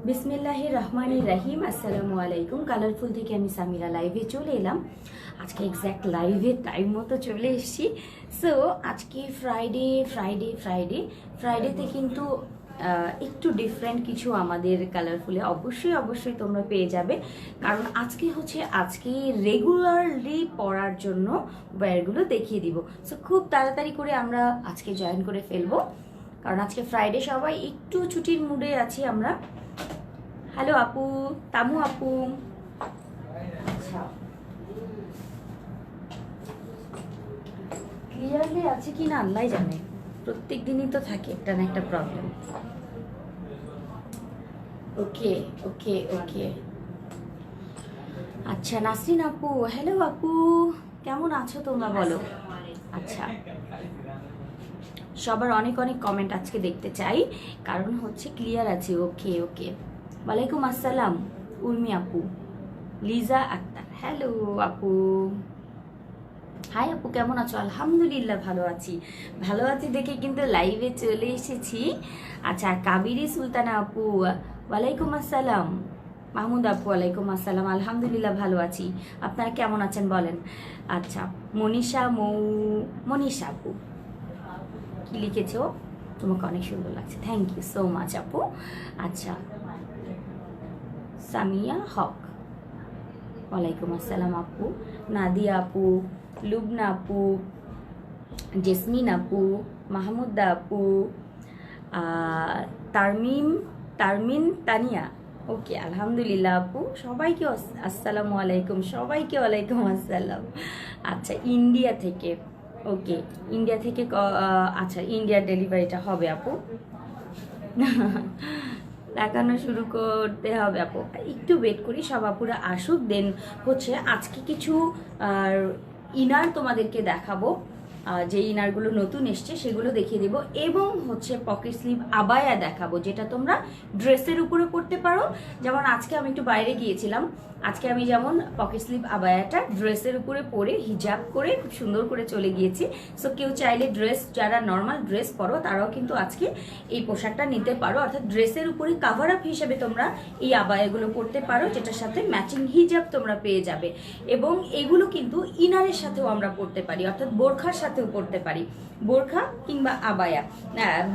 বিসমিল্লাহির রহমানির রহিম। আসসালামু আলাইকুম। কালারফুল থেকে আমি সামিরা লাইভে চলে এলাম। আজকে এক্স্যাক্ট লাইভে টাইম মতো চলে এসেছি। সো আজকে ফ্রাইডেতে কিন্তু একটু ডিফারেন্ট কিছু আমাদের কালারফুলে অবশ্যই তোমরা পেয়ে যাবে, কারণ আজকে রেগুলারলি পরার জন্য ওয়্যারগুলো দেখিয়ে দিব। সো খুব তাড়াতাড়ি করে আমরা আজকে জয়েন করে ফেলবো, কারণ আজকে ফ্রাইডে, সবাই একটু ছুটির মুডে আছি আমরা। হ্যালো আপু, তামু আপু। আচ্ছা, ক্লিয়ারলি আছে কি না আল্লাহ জানে, প্রত্যেক দিনই তো থাকে একটা না একটা প্রবলেম। ওকে ওকে ওকে, আচ্ছা নাসরিন আপু, হ্যালো আপু, কেমন আছো তোমরা বলো। আচ্ছা, সবার অনেক অনেক কমেন্ট আজকে দেখতে চাই, কারণ ক্লিয়ার আছে। ওকে ওকে, ওয়ালাইকুম আসসালাম উর্মি আপু, লিজা আক্তার, হ্যালো আপু, হাই আপু, কেমন আছো? আলহামদুলিল্লাহ ভালো আছি দেখে কিন্তু লাইভে চলে এসেছি। আচ্ছা, কাবেরী সুলতানা আপু, ওয়ালাইকুম আসসালাম। মাহমুদ আপু, ওয়ালাইকুম আসসালাম। আলহামদুলিল্লাহ ভালো আছি, আপনারা কেমন আছেন বলেন। আচ্ছা, মনীষা আপু কি লিখেছো? তোমাকে অনেক সুন্দর লাগছে, থ্যাংক ইউ সো মাচ আপু। আচ্ছা, সামিয়া হক, ওয়ালাইকুম আসসালাম আপু। নাদিয়া আপু, লুবনা আপু, জেসমিন আপু, মাহমুদা আপু, তারমিন তানিয়া, ওকে আলহামদুলিল্লাহ আপু, সবাইকে আসসালামু আলাইকুম, সবাইকে ওয়ালাইকুম আসসালাম। আচ্ছা, ইন্ডিয়া থেকে, ওকে ইন্ডিয়া থেকে, আচ্ছা ইন্ডিয়ার ডেলিভারিটা হবে আপু, দেখানো শুরু করতে হবে আপু। একটু ওয়েট করি, সব আপুরা আসুক, দেন আজকে কিছু ইনার তোমাদেরকে দেখাবো, যে ইনারগুলো নতুন এসছে সেগুলো দেখিয়ে দেবো, এবং পকেট স্লিভ আবায়া দেখাবো, যেটা তোমরা ড্রেসের উপরে পরতে পারো। যেমন আজকে আমি একটু বাইরে গিয়েছিলাম, আজকে আমি যেমন পকেট স্লিভ আবায়াটা ড্রেসের উপরে পরে হিজাব করে খুব সুন্দর করে চলে গিয়েছি। সো কেউ চাইলে যারা নর্মাল ড্রেস পরো তারাও কিন্তু আজকে এই পোশাকটা নিতে পারো, অর্থাৎ ড্রেসের উপরে কাভার আপ হিসেবে তোমরা এই আবায়াগুলো পরতে পারো, যেটার সাথে ম্যাচিং হিজাব তোমরা পেয়ে যাবে। এবং এগুলো কিন্তু ইনারের সাথেও আমরা পরতে পারি, অর্থাৎ বোরখার সাথেও পরতে পারি, বোরখা কিংবা আবায়া,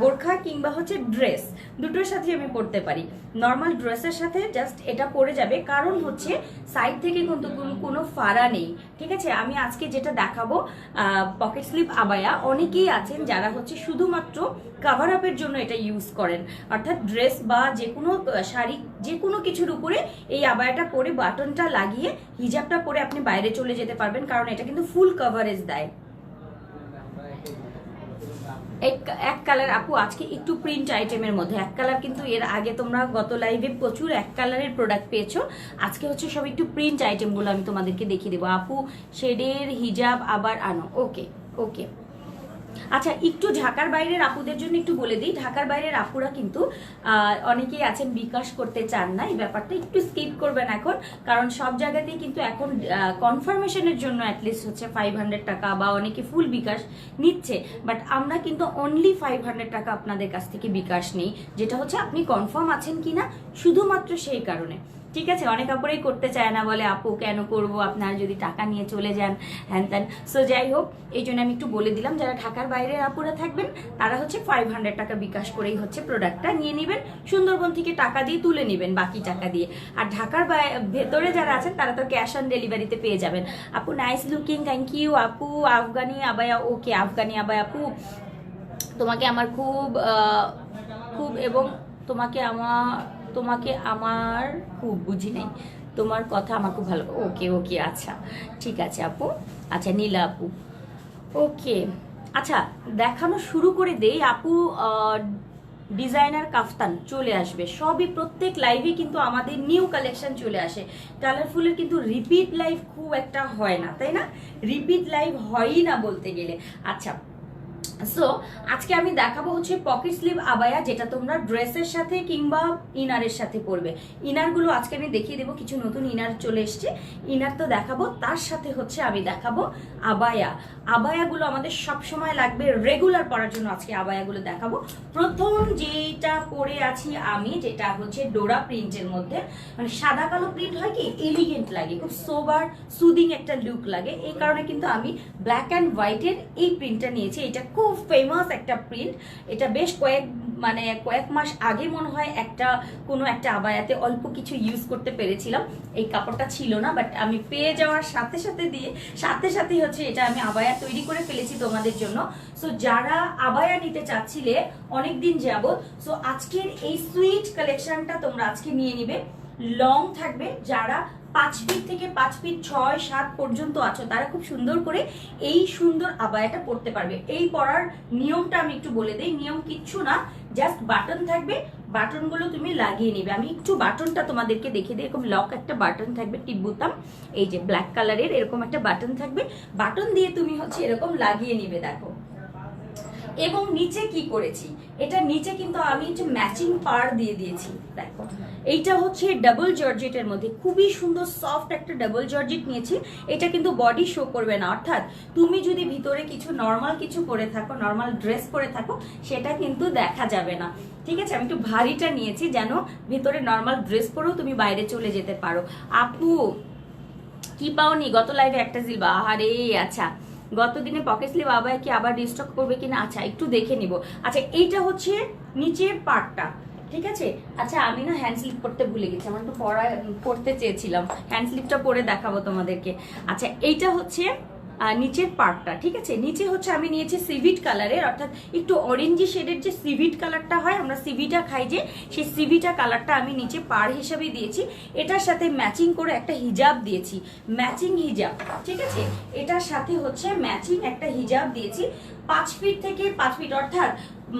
বোরখা কিংবা ড্রেস, দুটোর সাথে আমি পরতে পারি। নর্মাল ড্রেসের সাথে জাস্ট এটা পরে যাবে, কারণ সাইড থেকে কিন্তু কোনো ফাড়া নেই, ঠিক আছে। আমি আজকে যেটা দেখাবো পকেট স্লিভ আবায়া, অনেকেই আছেন যারা শুধুমাত্র কাভার আপের জন্য এটা ইউজ করেন, অর্থাৎ ড্রেস বা যে কোনো শাড়ি, যে কোনো কিছুর উপরে এই আবায়াটা পরে বাটনটা লাগিয়ে হিজাবটা পরে আপনি বাইরে চলে যেতে পারবেন, কারণ এটা কিন্তু ফুল কভারেজ দেয়। এক কালার আপু, আজকে একটু প্রিন্ট আইটেমের মধ্যে এক কালার, কিন্তু এর আগে তোমরা গত লাইভে প্রচুর এক কালারের প্রোডাক্ট পেয়েছো। আজকে সব একটু প্রিন্ট আইটেমগুলো আমি তোমাদেরকে দেখিয়ে দেবো। আপু শেডের হিজাব আবার আনো, ওকে ওকে। আচ্ছা, একটু ঢাকার বাইরের আপুদের জন্য একটু বলে দিই, ঢাকার বাইরের আপুরা কিন্তু অনেকেই আছেন বিকাশ করতে চান না, এই ব্যাপারটা একটু স্কিপ করবেন এখন, কারণ সব জায়গাতেই কিন্তু এখন কনফার্মেশনের জন্য অ্যাটলিস্ট 500 টাকা বা অনেকে ফুল বিকাশ নিচ্ছে, বাট আমরা কিন্তু অনলি 500 টাকা আপনাদের কাছ থেকে বিকাশ নেই, যেটা আপনি কনফার্ম আছেন কিনা শুধুমাত্র সেই কারণে, ঠিক আছে। অনেক আপুরাই করতে চায় না, বলে আপু কেন করব, আপনারা যদি টাকা নিয়ে চলে যান হ্যান ত্যান। সো যাই হোক, এই জন্য আমি একটু বলে দিলাম, যারা ঢাকার বাইরের আপুরা থাকবেন তারা 500 টাকা বিকাশ করেই প্রোডাক্টটা নিয়ে নেবেন, সুন্দরবন থেকে টাকা দিয়ে তুলে নেবেন বাকি টাকা দিয়ে। আর ঢাকার ভেতরে যারা আছেন তারা তো ক্যাশ অন ডেলিভারিতে পেয়ে যাবেন। আপু নাইস লুকিং, থ্যাংক ইউ আপু। আফগানি আবায়া, ওকে আফগানি আবায়া আপু, তোমাকে আমার খুব এবং তোমাকে আমার খুব বুঝি নাই, তোমার কথা আমার খুব ভালো, ওকে ওকে, আচ্ছা ঠিক আছে আপু। আচ্ছা নীলা আপু, ওকে। আচ্ছা, দেখানো শুরু করে দেই আপু। ডিজাইনার কাফতান চলে আসবে সবই, প্রত্যেক লাইভে কিন্তু আমাদের নিউ কালেকশন চলে আসে। কালারফুলের কিন্তু রিপিট লাইভ খুব একটা হয় না, তাই না? রিপিট লাইভ হয়ই না বলতে গেলে। আচ্ছা, সো আজকে আমি দেখাবো হচ্ছে পকেট স্লিভ আবায়া, যেটা তোমরা ড্রেসের সাথে কিংবা ইনারের সাথে পরবে। ইনারগুলো আজকে আমি দেখিয়ে দেবো, কিছু নতুন ইনার চলে এসছে, ইনার তো দেখাবো, তার সাথে হচ্ছে আমি দেখাবো আবায়া। আবায়াগুলো আমাদের সব সময় লাগবে রেগুলার পরার জন্য, আজকে আবায়াগুলো দেখাবো। প্রথম যেটা পরে আছি আমি, যেটা হচ্ছে ডোরা প্রিন্টের মধ্যে, মানে সাদা কালো প্রিন্ট হয় কি এলিগেন্ট লাগে, খুব সোবার সুদিং একটা লুক লাগে, এই কারণে কিন্তু আমি ব্ল্যাক অ্যান্ড হোয়াইটের এই প্রিন্টটা নিয়েছি। এটা খুব ফেমাস একটা প্রিন্ট, এটা বেশ কয়েক মাস আগে মনে হয় কোনো একটা আবায়াতে অল্প কিছু ইউজ করতে পেরেছিলাম, এই কাপড়টা ছিল না, বাট আমি পেয়ে যাওয়ার সাথে সাথেই হচ্ছে এটা আমি আবায়া তৈরি করে ফেলেছি তোমাদের জন্য। সো যারা আবায়া নিতে চাচ্ছিলে অনেকদিন যাবত, সো আজকের এই সুইট কালেকশনটা তোমরা আজকে নিয়ে নিবে। লং থাকবে, যারা 5 ফিট থেকে 5 ফিট 6-7 পর্যন্ত আছো তারা খুব সুন্দর করে এই সুন্দর আবায়াটা পরতে পারবে। এই পরার নিয়মটা আমি একটু বলে দেই, নিয়ম কিচ্ছু না, জাস্ট বাটন থাকবে, বাটনগুলো তুমি লাগিয়ে নিবে। আমি একটু বাটনটা তোমাদেরকে দেখে দিই। এরকম লক একটা বাটন থাকবে, টিপ বোতাম, এই যে ব্ল্যাক কালারের এরকম একটা বাটন থাকবে, বাটন দিয়ে তুমি হচ্ছে এরকম লাগিয়ে নিবে। দেখো, এবং নিচে কি করেছি, এটা নিচে কিন্তু আমি হচ্ছে ম্যাচিং পার দিয়ে দিয়েছি। দেখো, এইটা হচ্ছে ডাবল জর্জেটের মধ্যে খুবই সুন্দর সফট একটা ডাবল জর্জেট নিয়েছি। এটা কিন্তু বডি শো করবে না, অর্থাৎ তুমি যদি ভিতরে কিছু নর্মাল কিছু পরে থাকো, নর্মাল ড্রেস পরে থাকো, সেটা কিন্তু দেখা যাবে না। ঠিক আছে, আমি একটু ভারীটা নিয়েছি যেন ভিতরে নর্মাল ড্রেস পরেও তুমি বাইরে চলে যেতে পারো। আপু কি পাওনি গত লাইভে একটা জিলবা? আরে আচ্ছা, গত দিনে পকেট স্লিভ আবায়া কি আবার রিস্টক করবে কিনা, আচ্ছা একটু দেখে নিব। আচ্ছা, এইটা হচ্ছে নিচের পার্টটা, ঠিক আছে। আচ্ছা, আমি না হ্যান্ড স্লিপ করতে ভুলে গেছি, আমার একটু পড়তে চেয়েছিলাম, হ্যান্ড স্লিপটা পরে দেখাবো তোমাদেরকে। আচ্ছা, এইটা হচ্ছে নিচের পার্টটা, ঠিক আছে। নিচে হচ্ছে আমি নিয়েছি সিভিট কালারের, অর্থাৎ একটু অরেঞ্জি শেডের যে সিভিট কালারটা হয়, আমরা সিভিটা খাই যে, সেই সিভিটা কালারটা আমি নিচে পার হিসাবে দিয়েছি। এটার সাথে ম্যাচিং করে একটা হিজাব দিয়েছি, ম্যাচিং হিজাব, ঠিক আছে। এটার সাথে হচ্ছে ম্যাচিং একটা হিজাব দিয়েছি। 5 ফিট থেকে 5 ফিট, অর্থাৎ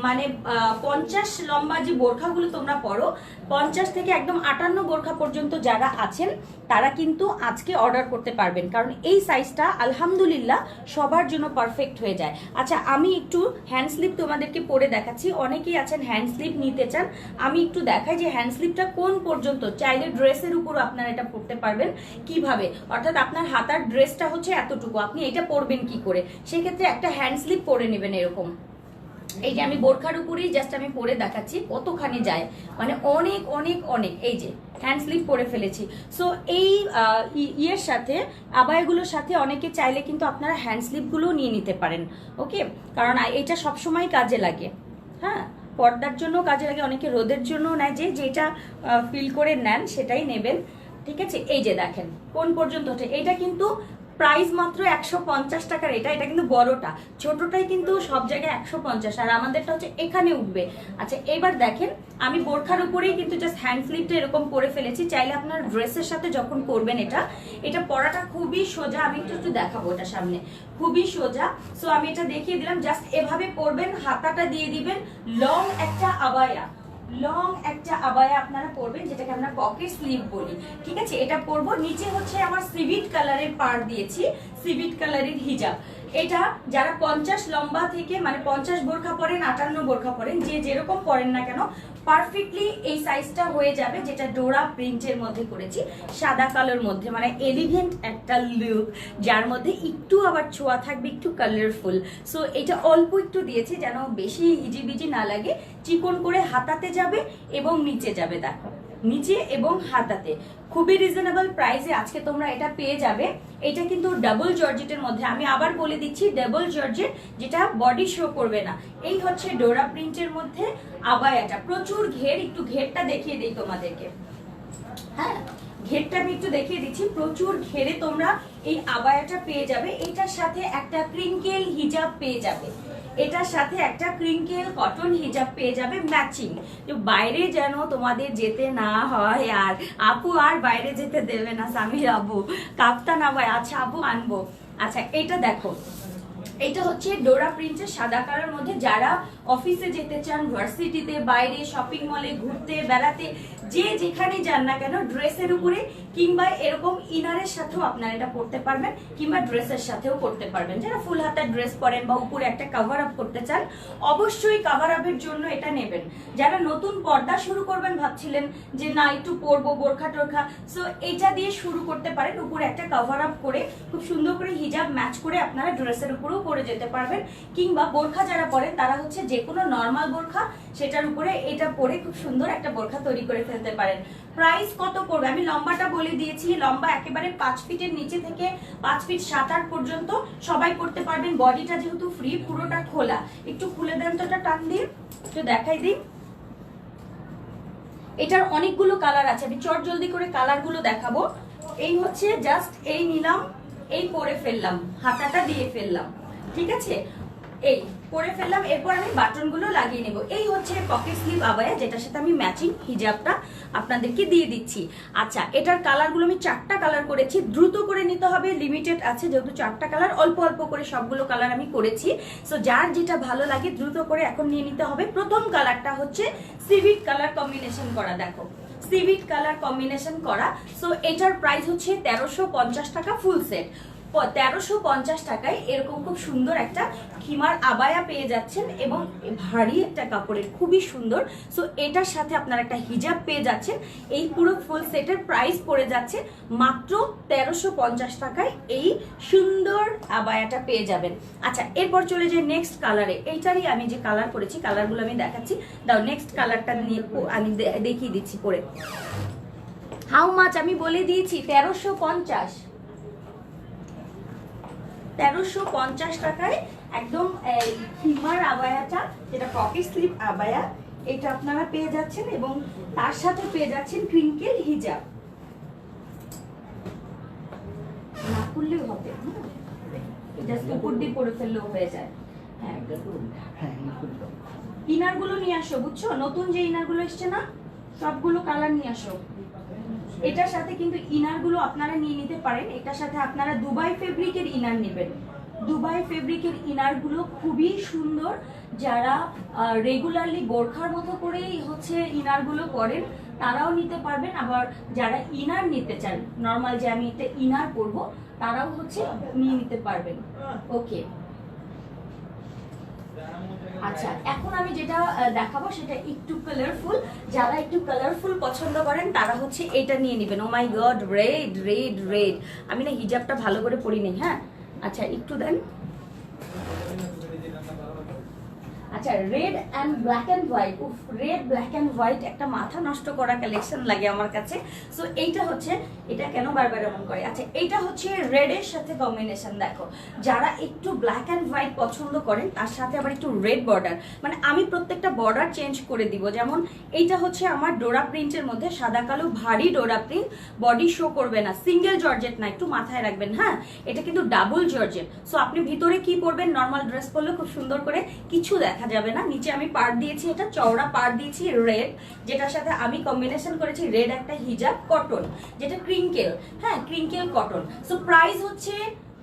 মানে 50 লম্বা যে বোরখাগুলো তোমরা পরো, 50 থেকে একদম 58 বোরখা পর্যন্ত যারা আছেন তারা কিন্তু আজকে অর্ডার করতে পারবেন, কারণ এই সাইজটা আলহামদুলিল্লাহ সবার জন্য পারফেক্ট হয়ে যায়। আচ্ছা, আমি একটু হ্যান্ড স্লিপ তোমাদেরকে পরে দেখাচ্ছি, অনেকেই আছেন হ্যান্ড স্লিপ নিতে চান, আমি একটু দেখাই যে হ্যান্ড স্লিপটা কোন পর্যন্ত, চাইলে ড্রেসের উপর আপনারা এটা পরতে পারবেন কিভাবে, অর্থাৎ আপনার হাতার ড্রেসটা হচ্ছে এতটুকু, আপনি এটা পরবেন কি করে, সেক্ষেত্রে একটা হ্যান্ড স্লিপ পরে নেবেন এরকম। এই যে আমি বোরখার উপরেই জাস্ট আমি পরে দেখাচ্ছি কতখানি যায়, মানে অনেক অনেক অনেক, এই যে হ্যান্ড স্লিপ পরে ফেলেছি। সো এই ইয়ের সাথে, আবায়াগুলোর সাথে অনেকে চাইলে কিন্তু আপনারা হ্যান্ড স্লিপগুলো নিয়ে নিতে পারেন, ওকে, কারণ এটা সবসময় কাজে লাগে। হ্যাঁ, পর্দার জন্য কাজে লাগে, অনেকে রোদের জন্য নেয়, যে যেটা ফিল করে নেন সেটাই নেবেন, ঠিক আছে। এই যে দেখেন কোন পর্যন্ত হচ্ছে, এটা কিন্তু প্রাইস মাত্র 150 টাকার। এটা কিন্তু বড়টা, ছোটটাই কিন্তু সব জায়গায় 150, আর আমাদেরটা হচ্ছে এখানে উঠবে। আচ্ছা, এবার দেখেন আমি বোরখার উপরেই কিন্তু জাস্ট হ্যান্ড স্লিপটা এরকম করে ফেলেছি, চাইলে আপনার ড্রেসের সাথে যখন করবেন এটা পরাটা খুবই সোজা। আমি একটু দেখাবো এটা সামনে, খুবই সোজা। সো আমি এটা দেখিয়ে দিলাম, জাস্ট এভাবে পরবেন, হাতাটা দিয়ে দিবেন, লং একটা আবায়া, লং একটা আবায়া আপনারা পরবেন, যেটাকে আমরা পকেট স্লিভ বলি, ঠিক আছে। এটা পরবো, নিচে হচ্ছে আমার সিভিট কালারের পার দিয়েছি, সিভিট কালারের হিজাব। এটা যারা 50 লম্বা থেকে, মানে 50 বোরখা পরেন, 58 বোরখা পরেন, যে যেরকম পরেন না কেন, পারফেক্টলি এই সাইজটা হয়ে যাবে, যেটা ডোরা প্রিন্টের মধ্যে করেছি, সাদা কালোর মধ্যে, মানে এলিগেন্ট একটা লুক, যার মধ্যে একটু আবার ছোঁয়া থাকবে, একটু কালারফুল। সো এটা অল্প একটু দিয়েছি যেন বেশি হিজিবিজি না লাগে, চিকন করে হাতাতে যাবে এবং নিচে যাবে। দেখো, নিচে এবং হাতাতে খুবই রিজনেবল প্রাইসে আজকে তোমরা এটা পেয়ে যাবে। এটা কিন্তু ডাবল জর্জেটের মধ্যে, আমি আবার বলে দিচ্ছি, ডাবল জর্জেট, যেটা বডি শো করবে না। এই হচ্ছে ডোরা প্রিন্টের মধ্যে আবায়াটা, প্রচুর ঘের, একটু ঘেরটা দেখিয়ে দিই তোমাদেরকে। হ্যাঁ, ঘেরটা আমি একটু দেখিয়ে দিচ্ছি, প্রচুর ঘেরে তোমরা এই আবায়াটা পেয়ে যাবে। এটার সাথে একটা ক্রিঙ্কেল হিজাব পেয়ে যাবে, এটার সাথে একটা ক্রিঙ্কেল কটন হিজাব পেয়ে যাবে ম্যাচিং। তো বাইরে যেন তোমাদের যেতে না হয়, আর আপু আর বাইরে যেতে দেবে না, সামির আবু কাপ্তান আবাই, আচ্ছা আপু আনবো। আচ্ছা, এটা দেখো, এটা হচ্ছে ডোরা প্রিন্টের সাদা কালার মধ্যে, যারা অফিসে যেতে চান, ভার্সিটিতে, বাইরে, শপিং মলে ঘুরতে বেড়াতে, যে যেখানে যান না কেন ড্রেসের উপরে কিংবা এরকম ইনারের সাথেও আপনারা এটা পরতে পারবেন, কিংবা ড্রেসের সাথেও পরতে পারবেন। যারা ফুল হাতার ড্রেস পরেন বা উপরে একটা কভার আপ করতে চান, অবশ্যই কভার আপের জন্য এটা নেবেন। যারা নতুন পর্দা শুরু করবেন ভাবছিলেন যে না একটু পরবো বোরখা টোরখা, সো এটা দিয়ে শুরু করতে পারেন। উপরে একটা কভার আপ করে খুব সুন্দর করে হিজাব ম্যাচ করে আপনারা ড্রেসের উপরেও পরে যেতে পারবেন, কিংবা বোরখা যারা পরেন তারা হচ্ছে যে কোনো নর্মাল বোরখা সেটার উপরে এটা পরে খুব সুন্দর একটা বোরখা তৈরি করে ফেলতে পারেন। প্রাইস কত পড়বে আমি লম্বাটা বলে দিয়েছি, লম্বা একেবারে 5 ফিটের নিচে থেকে 5 ফিট 7-8 পর্যন্ত সবাই পড়তে পারবেন। বডিটা যেহেতু ফ্রি, পুরোটা খোলা। একটু খুলে দেন তো, এটা টান দিন, একটু দেখাই দিন। এটার অনেকগুলো কালার আছে, আমি চট জলদি করে কালারগুলো দেখাবো। এই হচ্ছে জাস্ট এই নিলাম, এই পরে ফেললাম, হাতাটা দিয়ে ফেললাম, ঠিক আছে, এই পরে ফেললাম। এরপর আমি বাটনগুলো লাগিয়ে নেব। এই হচ্ছে পকেট স্লিভ আবায়া, যেটার সাথে আমি ম্যাচিং হিজাবটা আপনাদেরকে দিয়ে দিচ্ছি। আচ্ছা, এটার কালারগুলো আমি 4টা কালার করেছি, দ্রুত করে নিতে হবে, লিমিটেড আছে যেহেতু 4টা কালার, অল্প অল্প করে সবগুলো কালার আমি করেছি। সো যার যেটা ভালো লাগে দ্রুত করে এখন নিয়ে নিতে হবে। প্রথম কালারটা হচ্ছে সিভিট কালার কম্বিনেশন করা, দেখো সিভিট কালার কম্বিনেশন করা। সো এটার প্রাইস হচ্ছে 1350 টাকা ফুল সেট। 1350 টাকায় এরকম খুব সুন্দর একটা খিমার আবায়া পেয়ে যাচ্ছেন, এবং ভারী একটা কাপড়ের, খুবই সুন্দর। সো এটার সাথে আপনারা একটা হিজাব পেয়ে যাচ্ছেন। এই পুরো ফুল সেটের প্রাইস পড়ে যাচ্ছে মাত্র 1350 টাকায়। এই সুন্দর আবায়াটা পেয়ে যাবেন। আচ্ছা, এরপর চলে যাই নেক্সট কালারে। এইটারই আমি যে কালার করেছি, কালারগুলো আমি দেখাচ্ছি, দাও নেক্সট কালারটা নিয়ে আমি দেখিয়ে দিচ্ছি পরে। হাউ মাচ আমি বলে দিয়েছি, 1350 টাকায় একদম খিমার আবায়াটা, যেটা পকেট স্লিভ আবায়া, এটা আপনারা পেয়ে যাচ্ছেন, এবং তার সাথে পেয়ে যাচ্ছেন ক্রিঙ্কেল হিজাব। না খুললেও হবে, জাস্ট উপর দিয়ে পরে ফেললেও হয়ে যায়। হ্যাঁ, ইনার গুলো নিয়ে আসো, বুঝছো, নতুন যে ইনার গুলো এসছে না, সবগুলো কালার নিয়ে আসো। এটার সাথে কিন্তু ইনার গুলো আপনারা নিয়ে নিতে পারেন। এটার সাথে আপনারা দুবাই ফেব্রিকের ইনার নেবেন। দুবাই ফেব্রিকের ইনার গুলো খুবই সুন্দর। যারা রেগুলারলি বোরখার মতো করেই হচ্ছে ইনার গুলো পরেন তারাও নিতে পারবেন, আবার যারা ইনার নিতে চান নর্মাল যে আমি একটা ইনার পরবো তারাও হচ্ছে নিয়ে নিতে পারবেন। ওকে, আচ্ছা, এখন আমি যেটা দেখাবো সেটা একটু কালারফুল। যারা একটু কালারফুল পছন্দ করেন তারা হচ্ছে এটা নিয়ে নেবেন। ও মাই গড, রেড রেড রেড, আমি না হিজাবটা ভালো করে পরি নেই। হ্যাঁ, আচ্ছা একটু দেন। আচ্ছা, red and black and white, উফ, রেড ব্ল্যাক অ্যান্ড হোয়াইট একটা মাথা নষ্ট করা কালেকশন লাগে আমার কাছে। সো এইটা হচ্ছে, এটা কেন বারবার এমন করে, আচ্ছা এইটা হচ্ছে রেডের সাথে কম্বিনেশন। দেখো, যারা একটু ব্ল্যাক অ্যান্ড হোয়াইট পছন্দ করেন তার সাথে আবার একটু রেড বর্ডার, মানে আমি প্রত্যেকটা বর্ডার চেঞ্জ করে দিব। যেমন এইটা হচ্ছে আমার ডোরা প্রিন্টের মধ্যে সাদা কালো ভারী ডোরা প্রিন্ট, বডি শো করবে না, সিঙ্গেল জর্জেট না, একটু মাথায় রাখবেন। হ্যাঁ, এটা কিন্তু ডাবল জর্জেট। সো আপনি ভিতরে কি পরবেন, নর্মাল ড্রেস পরলে খুব সুন্দর করে কিছু দেখা যাবে না। নিচে আমি পাড় দিয়েছি, এটা চওড়া পাড় দিয়েছি রেড, যেটার সাথে আমি কম্বিনেশন করেছি রেড একটা হিজাব কটন, যেটা ক্রিঙ্কেল, হ্যাঁ ক্রিঙ্কেল কটন। সো প্রাইস হচ্ছে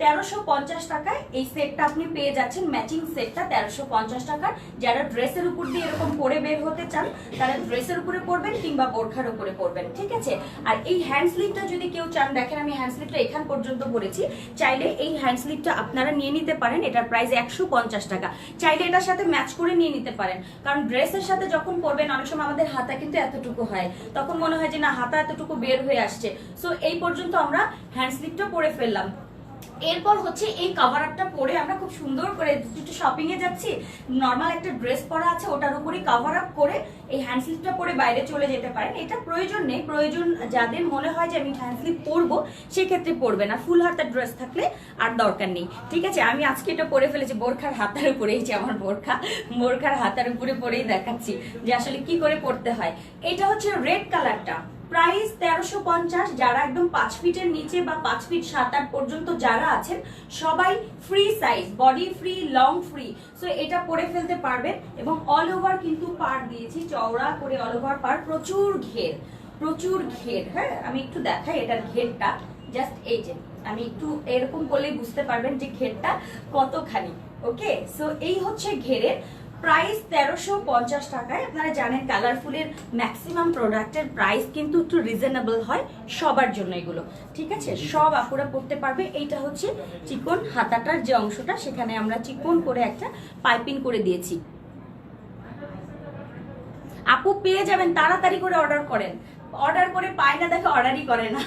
1350 টাকায় এই সেটটা আপনি পেয়ে যাচ্ছেন। ম্যাচিং সেটটা 1350 টাকার। যারা ড্রেসের উপর দিয়ে এরকম পরে বের হতে চান তারা ড্রেসের উপরে পরবেন কিংবা বোরখার উপরে পরবেন, ঠিক আছে। আর এই হ্যান্ড স্লিভটা যদি কেউ চান, দেখেন আমি হ্যান্ড স্লিভটা এখান পর্যন্ত পরেছি, চাইলে এই হ্যান্ড স্লিভটা আপনারা নিয়ে নিতে পারেন। এটার প্রাইস 150 টাকা। চাইলে এটার সাথে ম্যাচ করে নিয়ে নিতে পারেন, কারণ ড্রেসের সাথে যখন পরবেন অনেক সময় আমাদের হাতা কিন্তু এতটুকু হয়, তখন মনে হয় যে না হাতা এতটুকু বের হয়ে আসছে। সো এই পর্যন্ত আমরা হ্যান্ড স্লিভটা পরে ফেললাম। এরপর হচ্ছে এই কভার আপটা পরে আমরা খুব সুন্দর করে একটু শপিং এ যাচ্ছি, নর্মাল একটা ড্রেস পরা আছে ওটার উপরে কভার আপ করে এই হ্যান্ড স্লিভটা পরে বাইরে চলে যেতে পারেন। এটা প্রয়োজন নেই, প্রয়োজন যাদের মনে হয় যে আমি হ্যান্ড স্লিভ পরবো সেক্ষেত্রে পরবে না, ফুল হাতার ড্রেস থাকলে আর দরকার নেই, ঠিক আছে। আমি আজকে এটা পরে ফেলেছি বোরখার হাতার উপরে, এই যে আমার বোরখার হাতার উপরে পরেই দেখাচ্ছি যে আসলে কি করে পরতে হয়। এটা হচ্ছে রেড কালারটা, প্রাইস 1350। যারা একদম 5 ফিটের নিচে বা 5 ফিট 7-8 পর্যন্ত যারা আছেন সবাই free size, body free, long free, so এটা পরে ফেলতে পারবেন। এবং অল ওভার কিন্তু পাড় দিয়েছি, চওড়া করে অল ওভার পাড়, প্রচুর ঘের, প্রচুর ঘের। হ্যাঁ, আমি একটু দেখাই এটার ঘেরটা, জাস্ট এই যে আমি একটু এরকম করলেই বুঝতে পারবেন যে ঘেরটা কতখানি। ওকে, সো এই হচ্ছে ঘেরের প্রাইস 1350 টাকায়। আপনারা জানেন কালারফুলের ম্যাক্সিমাম প্রোডাক্টের প্রাইস কিন্তু একটু রিজনেবল হয় সবার জন্য এগুলো, ঠিক আছে? সব আপুরা পড়তে পারবে। এইটা হচ্ছে চিকন হাতাটার যে অংশটা, সেখানে আমরা চিকন করে একটা পাইপিং করে দিয়েছি। আপু পেয়ে যাবেন, তাড়াতাড়ি করে অর্ডার করেন, অর্ডার করে পায় না দেখে অর্ডারই করে না।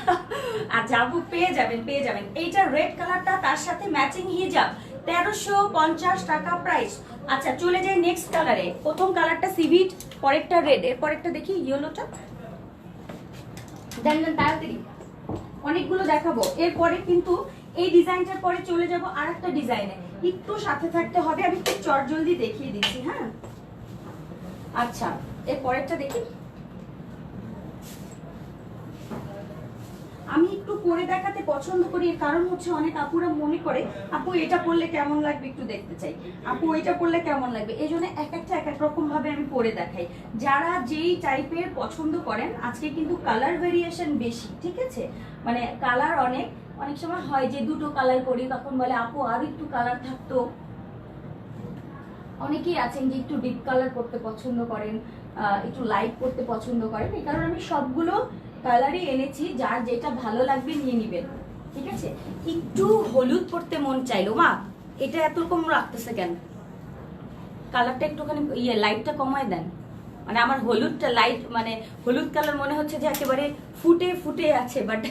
আচ্ছা আপু পেয়ে যাবেন, পেয়ে যাবেন। এইটা রেড কালারটা, তার সাথে ম্যাচিং হিজাব, 1350 টাকা প্রাইস। আচ্ছা চলে যাই নেক্সট কালারে। প্রথম কালারটা সিভিট, পরেরটা রেড, এর পরেরটা দেখি ইয়েলোটা। দেন তাড়াতাড়ি, অনেকগুলো দেখাবো। এরপরে কিন্তু এই ডিজাইনটার পরে চলে যাব আর একটা ডিজাইনে, একটু সাথে থাকতে হবে। আমি একটু চটজলদি দেখিয়ে দিচ্ছি, হ্যাঁ? আচ্ছা এর পরেরটা দেখি, আমি একটু পরে দেখাতে পছন্দ করি, এর কারণ হচ্ছে অনেক আপুরা মনে করে আপু এটা পরলে কেমন লাগবে একটু দেখতে চাই, আপু এটা পরলে কেমন লাগবে, এই জন্য এক একটা এক এক রকম ভাবে আমি পরে দেখাই। যারা যেই টাইপের পছন্দ করেন, আজকে কিন্তু কালার ভেরিয়েশন বেশি, ঠিক আছে? মানে কালার অনেক অনেক সময় হয় যে দুটো কালার করি, তখন বলে আপু আর একটু কালার থাকতো। অনেকেই আছেন যে একটু ডিপ কালার করতে পছন্দ করেন, একটু লাইট করতে পছন্দ করেন। এই কারণে আমি সবগুলো কালারই এনেছি, যার যেটা ভালো লাগবে নিয়ে নিবেন, ঠিক আছে? একটু হলুদ পড়তে মন চাইলো, মা এটা এতরকম রাখতেছে কেন? কালারটা একটুখানি লাইটটা কমায় দেন। মানে আমার হলুদটা লাইট, মানে হলুদ কালার মনে হচ্ছে যে একেবারে ফুটে ফুটে আছে, বাট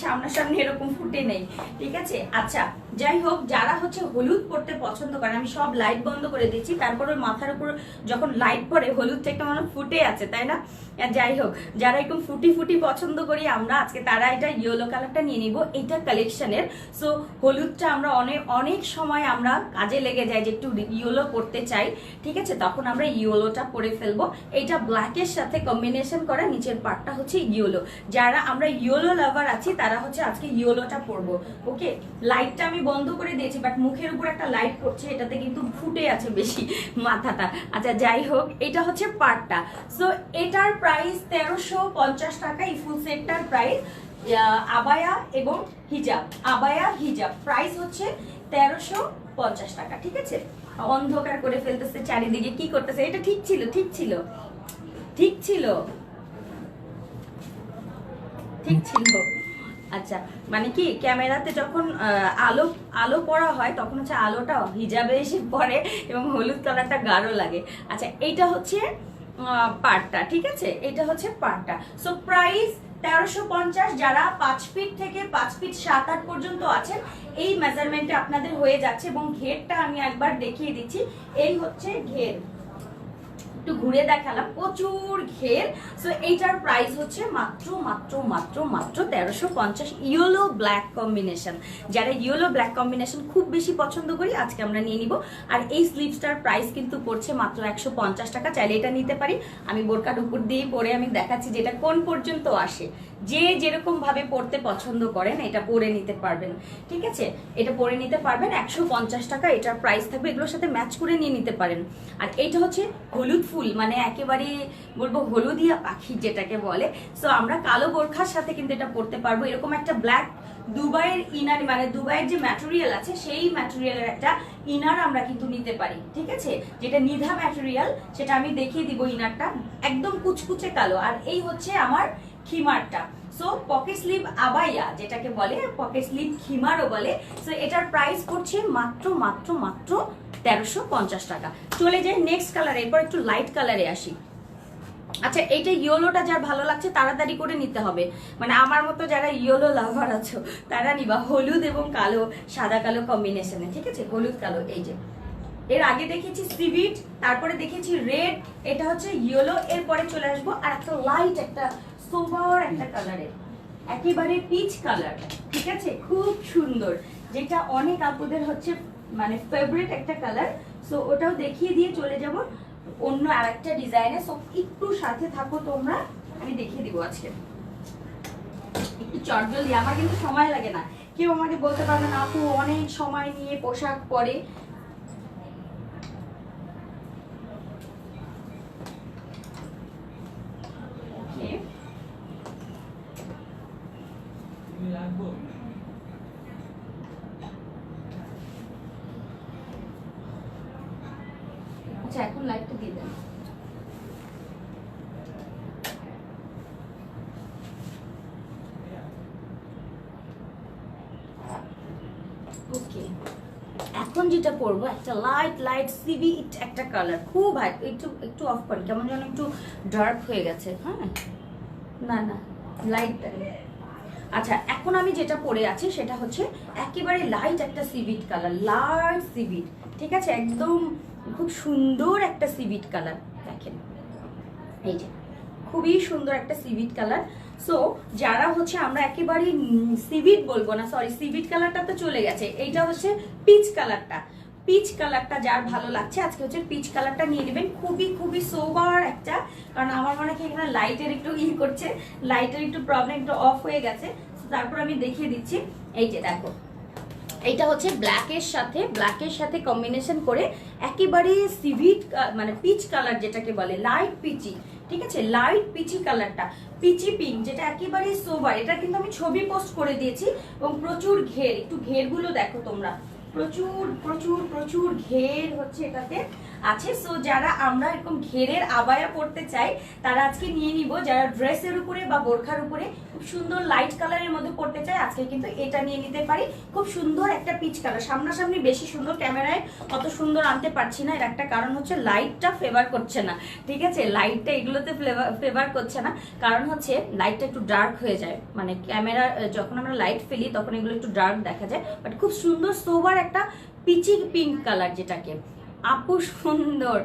সামনাসামনি এরকম ফুটে নেই, ঠিক আছে? আচ্ছা যাই হোক, যারা হচ্ছে হলুদ পড়তে পছন্দ করেন, আমি সব লাইট বন্ধ করে দিচ্ছি, তারপর ওর মাথার উপর যখন লাইট পড়ে হলুদটা একটা মনে ফুটে আছে, তাই না? যাই হোক, যারা একটু ফুটি ফুটি পছন্দ করি আমরা আজকে, তারা এটা ইয়েলো কালারটা নিয়ে নিব। এইটা কালেকশনের। সো হলুদটা আমরা অনেক অনেক সময় আমরা কাজে লেগে যাই যে একটু ইয়েলো পড়তে চাই, ঠিক আছে? তখন আমরা ইয়েলোটা পরে ফেলবো। এটা ব্ল্যাকের সাথে কম্বিনেশন করা, নিচের পার্টটা হচ্ছে ইয়েলো। যারা আমরা ইয়েলো লাভার আছি তারা হচ্ছে আজকে ইয়েলোটা পরবো, ওকে? লাইটটা আমি বন্ধ করে দিয়েছি, বাট মুখের উপর একটা লাইট পড়ছে, এটাতে কিন্তু ফুটে আছে বেশি মাথাটা। আচ্ছা যাই হোক, এটা হচ্ছে পার্টটা। সো এটার প্রাইস 1350 টাকা। এই ফুল সেটটার প্রাইস, আবায়া এবং হিজাব, আবায়া হিজাব প্রাইস হচ্ছে 1350 টাকা, ঠিক আছে? অন্ধকার করে ফেলতেছে চারিদিকে, কি করতেছে? এটা ঠিক ছিল, ঠিক ছিল, ঠিক ছিল, ঠিক ছিল। আচ্ছা মানে কি, ক্যামেরাতে যখন আলো আলো পড়া হয় তখন হচ্ছে আলোটা হিজাবে এসে পড়ে এবং হলুদ কালারটা গাঢ় লাগে। আচ্ছা এইটা হচ্ছে পার্টটা, ঠিক আছে? এটা হচ্ছে পার্টটা। So price 1350। যারা 5 ফিট থেকে 5 ফিট 7-8 পর্যন্ত আছেন, এই মেজারমেন্টে আপনাদের হয়ে যাচ্ছে। এবং ঘেরটা আমি একবার দেখিয়ে দিচ্ছি, এই হচ্ছে ঘের, একটু ঘুরে দেখালাম, প্রচুর ঘের। সো এইটার প্রাইস হচ্ছে মাত্র মাত্র মাত্র মাত্র 1350। ইয়েলো ব্ল্যাক কম্বিনেশন, যারা ইয়েলো ব্ল্যাক কম্বিনেশন খুব বেশি পছন্দ করি, আজকে আমরা নিয়ে নিব। আর এই স্লিভসটার প্রাইস কিন্তু পড়ছে মাত্র 150 টাকা। চাইলে এটা নিতে পারি, আমি বোরকার উপর দিয়ে পরে আমি দেখাচ্ছি যেটা কোন পর্যন্ত আসে। যে যেরকম ভাবে পড়তে পছন্দ করেন এটা পরে নিতে পারবেন, ঠিক আছে? এটা পরে নিতে পারবেন, 150 টাকা এটার প্রাইস থাকবে। এগুলোর সাথে ম্যাচ করে নিয়ে নিতে পারেন। আর এইটা হচ্ছে হলুদ ফুল, মানে একেবারে বলবো হলুদিয়া পাখি যেটাকে বলে। সো আমরা কালো বোরখার সাথে কিন্তু এটা পরতে পারবো। এরকম একটা ব্ল্যাক দুবাইয়ের ইনার, মানে দুবাইয়ের যে ম্যাটেরিয়াল আছে সেই ম্যাটেরিয়ালের একটা ইনার আমরা কিন্তু নিতে পারি, ঠিক আছে? যেটা নিধা ম্যাটেরিয়াল, সেটা আমি দেখিয়ে দিব। ইনারটা একদম কুচকুচে কালো। আর এই হচ্ছে আমার খিমারটা। সো পকেট স্লিভ আবাইয়া যেটাকে বলে, পকেট স্লিভ খিমারও বলে। সো এটার প্রাইস পড়ছে মাত্র মাত্র মাত্র 1350 টাকা। চলে যাই নেক্সট কালারে, এরপর একটু লাইট কালারে আসি। আচ্ছা এইটা ইয়েলোটা যার ভালো লাগছে তাড়াতাড়ি করে নিতে হবে, মানে আমার মতো যারা ইয়েলো লাভার আছো তারা নিবা। হলুদ এবং কালো, সাদা কালো কম্বিনেশনে, ঠিক আছে? হলুদ কালো। এই যে এর আগে দেখেছি সিভিট, তারপরে দেখেছি রেড, এটা হচ্ছে ইয়েলো। এরপরে চলে আসবো আর একটা লাইট, একটা সোবার একটা কালারের, একেবারে পিচ কালার, ঠিক আছে? খুব সুন্দর, যেটা অনেক আপুদের হচ্ছে মানে ফেভারিট একটা কালার। সো ওটাও দেখিয়ে দিয়ে চলে যাব অন্য আরেকটা ডিজাইনে। সো একটু সাথে থাকো তোমরা, আমি দেখিয়ে দিব আজকে। একটু চটজলদি, আমার কিন্তু সময় লাগে না। কেউ আমাকে বলতে পারবে না আপু অনেক সময় নিয়ে পোশাক পরে। আচ্ছা আচ্ছা এখন লাইটটা দিয়ে দেন। ওকে, এখন যেটা পরবো একটা লাইট সিভিট একটা কালার, খুব একটু একটু অফ করি, কেমন যেন একটু ডার্ক হয়ে গেছে। হ্যাঁ না না লাইট। আচ্ছা এখন আমি যেটা পরে আছি সেটা হচ্ছে একেবারে লাইট একটা সিভিট কালার, লাইট সিভিট, ঠিক আছে, একদম খুব সুন্দর একটা সিভিট কালার। দেখেন এই যে খুবই সুন্দর একটা সিভিট কালার। সো যারা হচ্ছে আমরা একেবারে সিভিট বলবো না, সরি সিভিট কালারটা তো চলে গেছে, এইটা হচ্ছে পিচ কালারটা। পিচ কালারটা যার ভালো লাগছে আজকে হচ্ছে পিচ কালারটা নিয়ে নেবেন। খুবই সোবার একটা, কারণ আমার মনে হয় এখানে লাইটের একটু করছে, লাইটের একটু প্রবলেম, একটু অফ হয়ে গেছে। তারপর আমি দেখিয়ে দিচ্ছি। এই যে দেখো এইটা হচ্ছে ব্ল্যাকের সাথে কম্বিনেশন করে একেবারে সিভিট মানে পিচ কালার যেটাকে বলে, লাইট পিচি, ঠিক আছে, লাইট পিচি কালারটা, পিচি পিঙ্ক, যেটা একেবারে সোবার। এটা কিন্তু আমি ছবি পোস্ট করে দিয়েছি এবং প্রচুর ঘের, একটু ঘেরগুলো দেখো তোমরা, প্রচুর প্রচুর প্রচুর ঘের হচ্ছে এটাতে আছে। সো যারা আমরা এরকম ঘেরের আবায়া পড়তে চাই তারা আজকে নিয়ে নিব। যারা ড্রেসের উপরে বা বোরখার উপরে খুব সুন্দর লাইট কালারের মধ্যে পড়তে চাই আজকে কিন্তু এটা নিয়ে নিতে পারি। খুব সুন্দর একটা পিচ কালার, সামনাসামনি বেশি সুন্দর, ক্যামেরায় অত সুন্দর আনতে পারছি না, এর একটা কারণ হচ্ছে লাইটটা ফেভার করছে না, ঠিক আছে, লাইটটা এগুলোতে ফেভার করছে না, কারণ হচ্ছে লাইটটা একটু ডার্ক হয়ে যায়, মানে ক্যামেরা যখন আমরা লাইট ফেলি তখন এগুলো একটু ডার্ক দেখা যায়, বাট খুব সুন্দর সোবার একটা পিচি পিঙ্ক কালার যেটাকে আপু সুন্দর।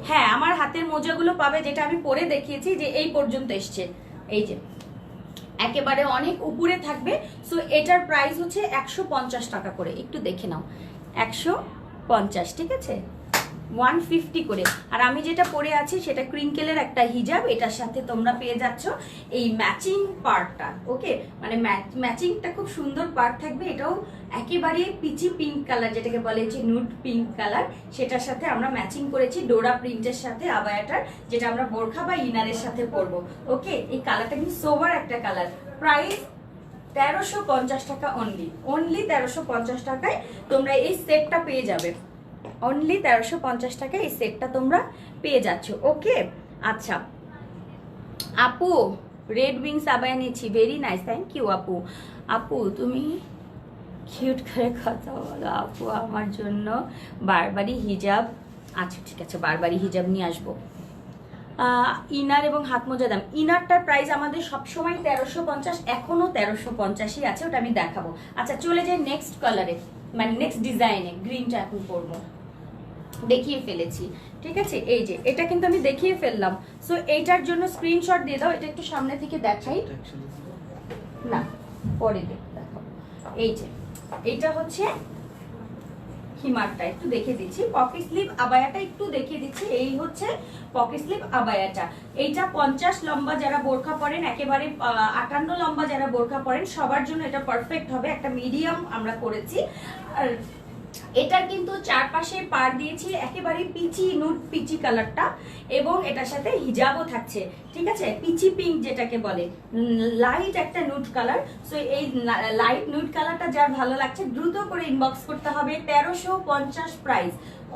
হ্যাঁ আমার হাতের মোজাগুলো পাবে, যেটা আমি পরে দেখিয়েছি যে এই পর্যন্ত এসছে, এই যে একেবারে অনেক উপরে থাকবে। সো এটার প্রাইস হচ্ছে 150 টাকা করে, একটু দেখে নাও 150, ঠিক আছে, 150 করে। আর আমি যেটা পরে আছি সেটা ক্রিঙ্কেলের একটা হিজাব, এটার সাথে তোমরা পেয়ে যাচ্ছ এই ম্যাচিং পার্টটা। ওকে, মানে ম্যাচিংটা খুব সুন্দর পার্ট থাকবে। এটাও একেবারে পিচি পিঙ্ক কালার যেটাকে বলে যে নুড পিঙ্ক কালার, সেটার সাথে আমরা ম্যাচিং করেছি ডোরা প্রিন্টের সাথে আবায়াটার, যেটা আমরা বোরখা বা ইনারের সাথে পরবো। ওকে, এই কালারটা কিন্তু সোবার একটা কালার। প্রাইস 1350 টাকা অনলি, 1350 টাকায় তোমরা এই সেটটা পেয়ে যাবে। অনলি 1350 টাকায় এই সেটটা তোমরা পেয়ে যাচ্ছ। ওকে আচ্ছা আপু রেড উইংস আবায়া নিয়েছি, ভেরি নাইস, থ্যাংক ইউ আপু। আপু তুমি কিউট করে কথা বলো আপু, আমার জন্য বারবারই হিজাব, আচ্ছা ঠিক আছে বারবারই হিজাব নিয়ে আসবো। ইনার এবং হাত মোজা দাম, ইনারটার প্রাইস আমাদের সবসময় 1350, এখনো 1350ই আছে, ওটা আমি দেখাবো। আচ্ছা চলে যাই নেক্সট কালারে, মানে নেক্সট ডিজাইনে। গ্রিনটা এখন পরবো, দেখিয়ে ফেলেছি, ঠিক আছে, এই যে এটা কিন্তু আমি দেখিয়ে ফেললাম। সো এইটার জন্য স্ক্রিনশট দিয়ে দাও, এটা একটু সামনে থেকে দেখাই না, পরে দেখাবো। এই যে এইটা হচ্ছে হিমারটা, একটু দেখিয়ে দিচ্ছি, পকেট স্লিভ আবায়াটা একটু দেখিয়ে দিচ্ছি। এই হচ্ছে পকেট স্লিভ আবায়াটা, এইটা 50 লম্বা যারা বোরখা পরেন, একেবারে 58 লম্বা যারা বোরখা পরেন সবার জন্য এটা পারফেক্ট হবে। একটা মিডিয়াম আমরা করেছি, আর এটার কিন্তু চারপাশে পার দিয়েছি একেবারে পিচি নুড পিচি কালারটা, এবং এটার সাথে হিজাবও থাকছে, ঠিক আছে, পিচি পিঙ্ক যেটাকে বলে, লাইট একটা নুড কালার। সো এই লাইট নুড কালারটা যার ভালো লাগছে দ্রুত করে ইনবক্স করতে হবে। 1350 প্রাইস,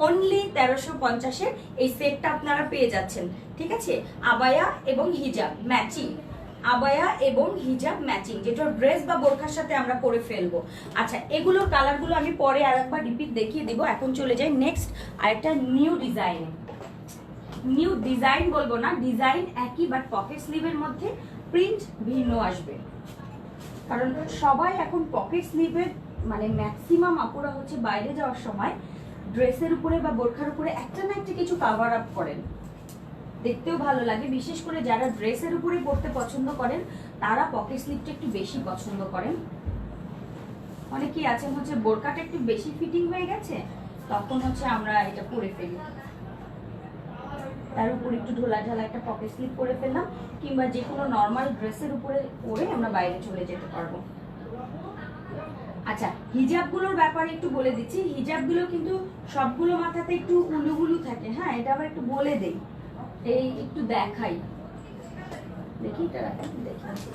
অনলি 1350-এর এই সেটটা আপনারা পেয়ে যাচ্ছেন, ঠিক আছে, আবায়া এবং হিজাব ম্যাচিং, আবায়া এবং হিজাব ম্যাচিং, যেটা ড্রেস বা বোরখার সাথে আমরা পরে ফেলবো। আচ্ছা এগুলোর কালারগুলো আমি পরে আরেকবার রিপিট দেখিয়ে দিব। এখন চলে যাই নেক্সট আরেকটা নিউ ডিজাইন। নিউ ডিজাইন বলবো না, ডিজাইন একই, বাট পকেট স্লিভের মধ্যে প্রিন্ট ভিন্ন আসবে, কারণ সবাই এখন পকেট স্লিভের মানে ম্যাক্সিমাম আপুরা হচ্ছে বাইরে যাওয়ার সময় ড্রেসের উপরে বা বোরখার উপরে একটা না একটা কিছু কাভার আপ করেন, দেখতেও ভালো লাগে। বিশেষ করে যারা ড্রেসের উপরে পরতে পছন্দ করেন তারা পকেট স্লিভটা একটু বেশি পছন্দ করেন। অনেকেই আছেন হচ্ছে বোরকাটা একটু বেশি ফিটিং হয়ে গেছে, তখন হচ্ছে আমরা এটা পরে ফেলি, তার উপরে একটু ঢোলা ঢালা একটা পকেট স্লিভ পরে ফেললাম, কিংবা যে কোনো নর্মাল ড্রেসের উপরে পরে আমরা বাইরে চলে যেতে পারবো। আচ্ছা হিজাবগুলোর ব্যাপারে একটু বলে দিচ্ছি, হিজাবগুলো কিন্তু সবগুলো মাথাতে একটু উলুগুলু থাকে, হ্যাঁ এটা আবার একটু বলে দেই, এই একটু দেখাই, দেখি এটা দেখি,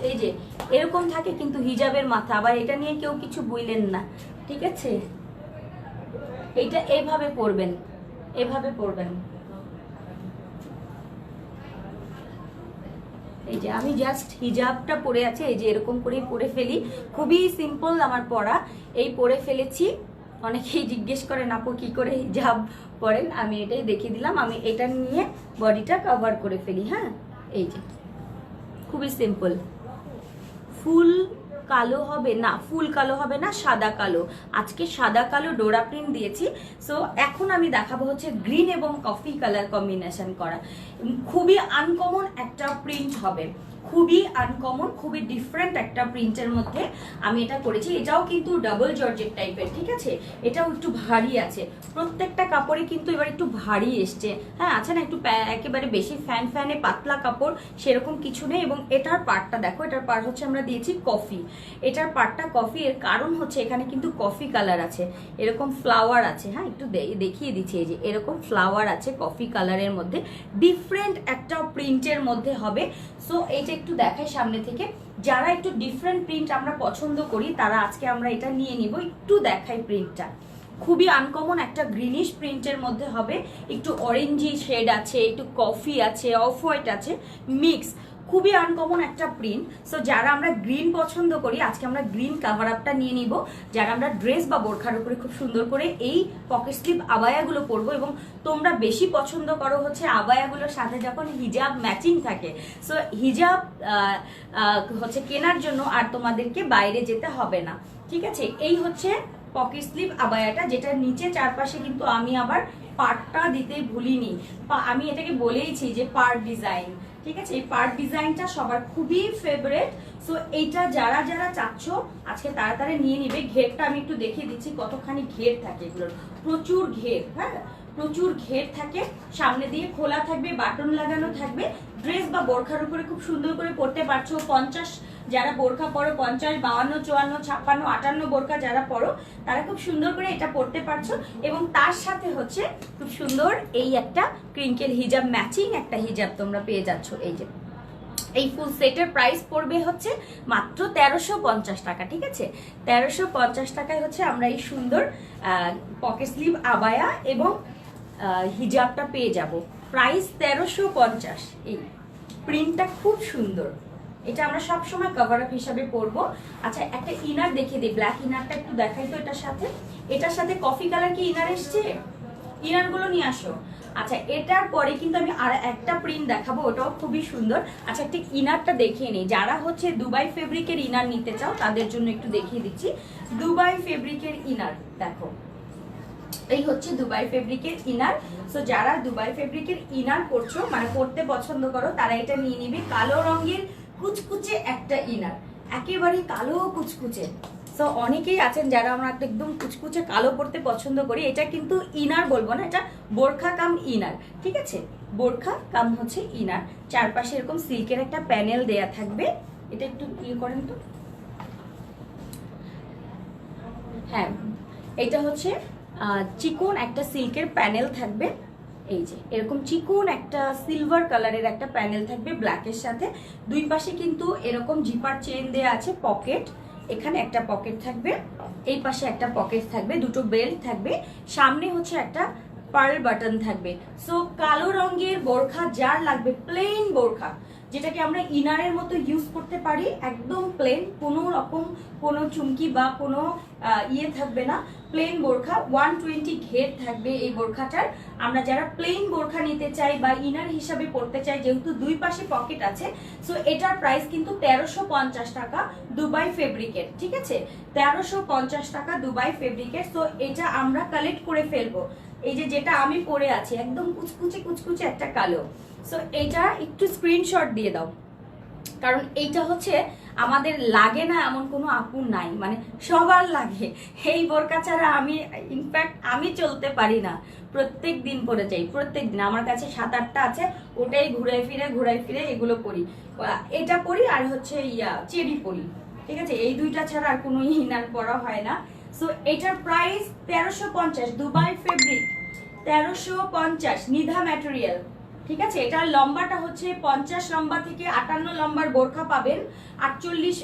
এই যে এরকম থাকে কিন্তু হিজাবের মাথা, আবার এটা নিয়ে কেউ কিছু বললেন না, ঠিক আছে, এইটা এইভাবে পরবেন, এভাবে পরবেন। এই যে আমি জাস্ট হিজাবটা পরে আছি, এই যে এরকম করেই পরে ফেলি, খুবই সিম্পল আমার পরা, এই পরে ফেলেছি। অনেকেই জিজ্ঞেস করেন আপু কি করে হিজাব পরেন, আমি এটাই দেখিয়ে দিলাম। আমি এটা নিয়ে বডিটা কভার করে ফেলি। হ্যাঁ, এই যে খুবই সিম্পল। ফুল কালো হবে না, ফুল কালো হবে না, সাদা কালো। আজকে সাদা কালো ডোরা প্রিন্ট দিয়েছি। সো এখন আমি দেখাবো হচ্ছে গ্রিন এবং কফি কালার কম্বিনেশন করা, খুবই আনকমন একটা প্রিন্ট হবে, খুবই আনকমন, খুবই ডিফারেন্ট একটা প্রিন্টের মধ্যে আমি এটা করেছি। এটাও কিন্তু ডাবল জর্জেট টাইপের, ঠিক আছে, এটাও একটু ভারী আছে, প্রত্যেকটা কাপড়ে কিন্তু এবার একটু ভারী এসছে। হ্যাঁ, আছে না একটু একেবারে বেশি ফ্যানে পাতলা কাপড় সেরকম কিছু নেই। এবং এটার পার্টটা দেখো, এটার পার্ট হচ্ছে আমরা দিয়েছি কফি, এটার পার্টটা কফি, এর কারণ হচ্ছে এখানে কিন্তু কফি কালার আছে, এরকম ফ্লাওয়ার আছে। হ্যাঁ, একটু দেখিয়ে দিচ্ছি, এই যে এরকম ফ্লাওয়ার আছে কফি কালারের মধ্যে, ডিফারেন্ট একটা প্রিন্টের মধ্যে হবে। সো এইটা একটু দেখাই সামনে থেকে, যারা একটু ডিফারেন্ট প্রিন্ট আমরা পছন্দ করি তারা আজকে আমরা এটা নিয়ে নিব। একটু দেখাই প্রিন্টটা, খুবই আনকমন একটা গ্রিনিশ প্রিন্টের মধ্যে হবে, একটু অরেঞ্জি শেড আছে, একটু কফি আছে, অফ হোয়াইট আছে, মিক্স, খুবই আনকমন একটা প্রিন্ট। সো যারা আমরা গ্রিন পছন্দ করি আজকে আমরা গ্রিন কাভার আপটা নিয়ে নিব। যারা আমরা ড্রেস বা বোরখার উপরে খুব সুন্দর করে এই পকেট স্লিভ আবায়াগুলো পরবো, এবং তোমরা বেশি পছন্দ করো হচ্ছে আবায়াগুলোর সাথে যখন হিজাব ম্যাচিং থাকে। সো হিজাব হচ্ছে কেনার জন্য আর তোমাদেরকে বাইরে যেতে হবে না, ঠিক আছে। এই হচ্ছে পকেট স্লিভ আবায়াটা, যেটা নিচে চারপাশে কিন্তু আমি আবার পার্টটা দিতে ভুলিনি, আমি এটাকে বলেইছি যে পার্ট ডিজাইন, ঠিক আছে। এই পার্ট ডিজাইনটা সবার খুবই ফেভারিট। সো এইটা যারা যারা চাচ্ছ আজকে তাড়াতাড়ি নিয়ে নিবে। ঘেরটা আমি একটু দেখিয়ে দিচ্ছি কতখানি ঘের থাকে এগুলোর, প্রচুর ঘের। হ্যাঁ, প্রচুর ঘের থাকে, সামনে দিয়ে খোলা থাকবে, বাটন লাগানো থাকবে, ড্রেস বা বোরখার উপরে খুব সুন্দর করে পরতে পারছো। 50 যারা বোরখা পরো, 50, 52, 54, 56, 58 বোরখা যারা পরো তারা খুব সুন্দর করে এটা পরতে পারছো। এবং তার সাথে হচ্ছে খুব সুন্দর এই একটা ক্রিঙ্কেল হিজাব, ম্যাচিং একটা হিজাব তোমরা পেয়ে যাচ্ছ। এই যে এই ফুল সেটের প্রাইস পড়বে হচ্ছে মাত্র 1350 টাকা, ঠিক আছে। 1350 টাকায় হচ্ছে আমরা এই সুন্দর পকেট স্লিভ আবায়া এবং হিজাবটা পেয়ে যাব। প্রাইস 1350। এই প্রিন্টটা খুব সুন্দর, এটা আমরা সব সময় কভার আপ হিসাবে পরবো। আচ্ছা, একটা ইনার দেখিয়ে দিই, ব্ল্যাক ইনারটা একটু দেখাই তো। এটার সাথে কফি কালার কি ইনার এসছে, ইনার গুলো নিয়ে আসো। আচ্ছা, এটার পরে কিন্তু আমি আর একটা প্রিন্ট দেখাবো, ওটাও খুবই সুন্দর। আচ্ছা, একটা ইনারটা দেখিয়ে নিই, যারা হচ্ছে দুবাই ফেব্রিকের ইনার নিতে চাও তাদের জন্য একটু দেখিয়ে দিচ্ছি। দুবাই ফেব্রিকের ইনার দেখো, এই হচ্ছে দুবাই ফেব্রিকের ইনার। সো যারা দুবাই ফেব্রিকের ইনার পরছো, মানে পরতে পছন্দ করো, তারা এটা নিয়ে নিবে। কালো রঙের কুচকুচে একটা ইনার, একেবারে কালো কুচকুচে। সো অনেকেই আছেন যারা আমরা একদম কুচকুচে কালো পরতে পছন্দ করি। এটা কিন্তু ইনার বলবো না, এটা বোরখা কাম ইনার, ঠিক আছে, বোরখা কাম হচ্ছে ইনার। চারপাশে এরকম সিল্কের একটা প্যানেল দেয়া থাকবে, এটা একটু ইয়ে করেন তো। হ্যাঁ, এটা হচ্ছে চিকন একটা সিল্কের প্যানেল থাকবে, এই যে এরকম চিকন একটা সিলভার কালারের একটা প্যানেল থাকবে ব্ল্যাকের সাথে। দুই পাশে কিন্তু এরকম জিপার চেন দেয়া আছে, পকেট, এখানে একটা পকেট থাকবে, এই পাশে একটা পকেট থাকবে, দুটো বেল্ট থাকবে, সামনে হচ্ছে একটা পার্ল বাটন থাকবে। সো কালো রঙের বোরখা যার লাগবে, প্লেন বোরখা যেটাকে আমরা ইনারের মতো ইউজ করতে পারি, একদম প্লেন, কোনো রকম কোনো চুমকি বা কোনো ইয়ে থাকবে না, প্লেন বোরখা। 120 ঘের থাকবে এই বোরখাটার। আমরা যারা প্লেন বোরখা নিতে চাই বা ইনার হিসাবে পড়তে চাই, যেহেতু দুই পাশে পকেট আছে, সো এটার প্রাইস কিন্তু 1350 টাকা দুবাই ফেব্রিকের, ঠিক আছে, 1350 টাকা দুবাই ফেব্রিকের। সো এটা আমরা কালেক্ট করে ফেলবো। এই যে যেটা আমি পরে আছি একদম কুচকুচে কুচকুচে একটা কালো। সো এইটা একটু স্ক্রিনশট দিয়ে দাও, কারণ এইটা হচ্ছে আমাদের লাগে না এমন কোনো আপু নাই, মানে সবার লাগে। এই বোরকা ছাড়া ইনফ্যাক্ট আমি চলতে পারি না, প্রত্যেক দিন পরে যাই, প্রত্যেক দিন। আমার কাছে 7-8টা আছে, ওটাই ঘুরাই ফিরে এগুলো পরি, এটা পরি আর হচ্ছে চেরি পরি, ঠিক আছে। এই দুইটা ছাড়া আর কোনো ইনার পরা হয় না। সো এটার price 1350 Dubai fabric, 1350 Nida material, ঠিক আছে, এটার লম্বাটা হচ্ছে 50 লম্বা থেকে 58 লম্বার বোরখা পাবেন, 48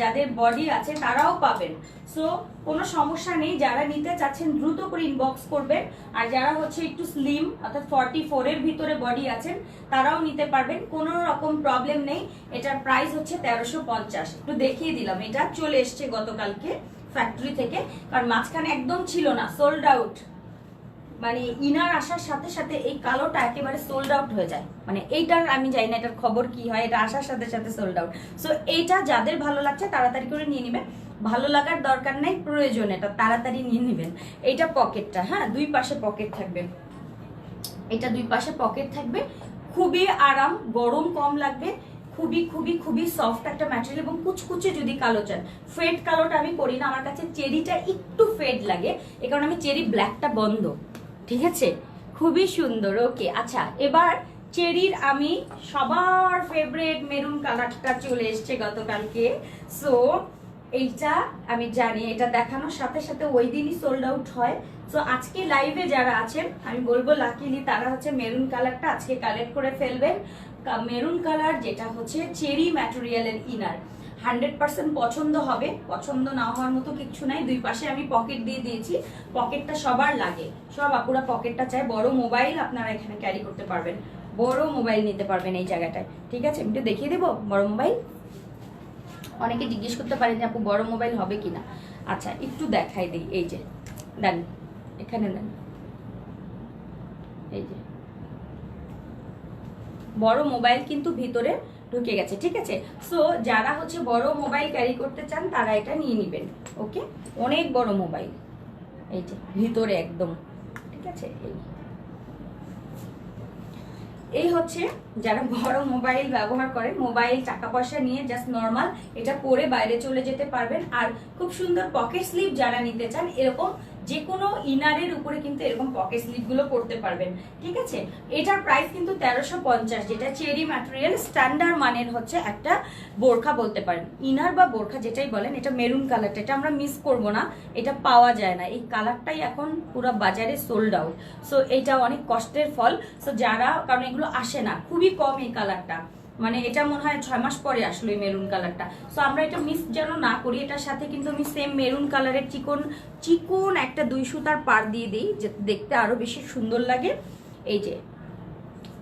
যাদের বডি আছে তারাও পাবেন। সো কোনো সমস্যা নেই, যারা নিতে চাচ্ছেন দ্রুত করে ইনবক্স করবেন। আর যারা হচ্ছে একটু স্লিম অর্থাৎ 44 এর ভিতরে বডি আছেন তারাও নিতে পারবেন, কোনো রকম প্রবলেম নেই। এটার প্রাইস হচ্ছে 1350। একটু দেখিয়ে দিলাম, এটা চলে এসছে গতকালকে ফ্যাক্টরি থেকে, কারণ মাঝখানে একদম ছিল না, সোল্ড আউট। মানে ইনার আসার সাথে সাথে এই কালোটা একেবারে সোল্ড আউট হয়ে যায়, মানে এইটার আমি জানি না এটার খবর কি হয়, এটা আসার সাথে সাথে সোল্ড আউট। সো এইটা যাদের ভালো লাগছে তাড়াতাড়ি করে নিয়ে নেবেন, ভালো লাগার দরকার নাই, প্রয়োজন এটা তাড়াতাড়ি নিয়ে নেবেন। এইটা পকেটটা, হ্যাঁ দুই পাশে পকেট থাকবে, এটা দুই পাশে পকেট থাকবে, খুবই আরাম, গরম কম লাগবে, খুবই খুবই খুবই সফট একটা ম্যাটেরিয়াল এবং কুচকুচে যদি কালো চান। ফেড কালোটা আমি করি না, আমার কাছে চেরিটা একটু ফেড লাগে, এ কারণে আমি চেরি ব্ল্যাকটা বন্ধ। ঠিক আছে, খুবই সুন্দর। ওকে, আচ্ছা এবার চেরির আমি সবার ফেভারিট মেরুন কালারটা চলে এসছে গতকালকে। সো এইটা আমি জানি এটা দেখানোর সাথে সাথে ওই দিনই সোল্ড আউট হয়। সো আজকে লাইভে যারা আছেন আমি বলবো লাকিলি তারা হচ্ছে মেরুন কালারটা আজকে কালেক্ট করে ফেলবেন। মেরুন কালার যেটা হচ্ছে চেরি ম্যাটেরিয়ালের ইনার, 100% পছন্দ হবে, পছন্দ না হওয়ার মতো কিছু নাই। দুই পাশে আমি পকেট দিয়ে দিয়েছি, পকেটটা সবার লাগে, সব আপুরা পকেটটা চায়। বড় মোবাইল আপনারা এখানে ক্যারি করতে পারবেন, বড় মোবাইল নিতে পারবেন এই জায়গাটায়। ঠিক আছে, আমি একটু দেখিয়ে দেবো বড় মোবাইল। অনেকে জিজ্ঞেস করতে পারেন যে আপু বড় মোবাইল হবে কিনা। আচ্ছা একটু দেখাই দিই, এই যে দেন, এখানে দেন, এই যে বড় মোবাইল কিন্তু ভিতরে ঢুকে গেছে। ঠিক আছে, সো যারা হচ্ছে বড় মোবাইল ক্যারি করতে চান তারা এটা নিয়ে নেবেন। ওকে, অনেক বড় মোবাইল, এই যে ভিতরে একদম। ঠিক আছে, এই হচ্ছে যারা বড় মোবাইল ব্যবহার করেন, মোবাইল টাকা পয়সা নিয়ে জাস্ট নর্মাল এটা পরে বাইরে চলে যেতে পারবেন। আর খুব সুন্দর পকেট স্লিভ যারা নিতে চান, এরকম যে কোনো ইনারের উপরে কিন্তু এরকম পকেট স্লিভ গুলো করতে পারবেন। ঠিক আছে, এটার প্রাইস কিন্তু 1350, যেটা চেরি ম্যাটেরিয়াল স্ট্যান্ডার্ড মানের হচ্ছে একটা বোরখা বলতে পারেন, ইনার বা বোরখা যেটাই বলেন। এটা মেরুন কালারটা, এটা আমরা মিস করব না, এটা পাওয়া যায় না, এই কালারটাই এখন পুরো বাজারে সোল্ড আউট। সো এটা অনেক কষ্টের ফল। সো যারা, কারণ এগুলো আসে না, খুবই কম এই কালারটা, মানে এটা মনে হয় 6 মাস পরে আসলো এই মেরুন কালারটা। সো আমরা এটা মিস যেন না করি। এটার সাথে কিন্তু আমি সেম মেরুন কালারের চিকন চিকন একটা 2 সুতার পাড় দিয়ে দিই, যে দেখতে আরো বেশি সুন্দর লাগে। এই যে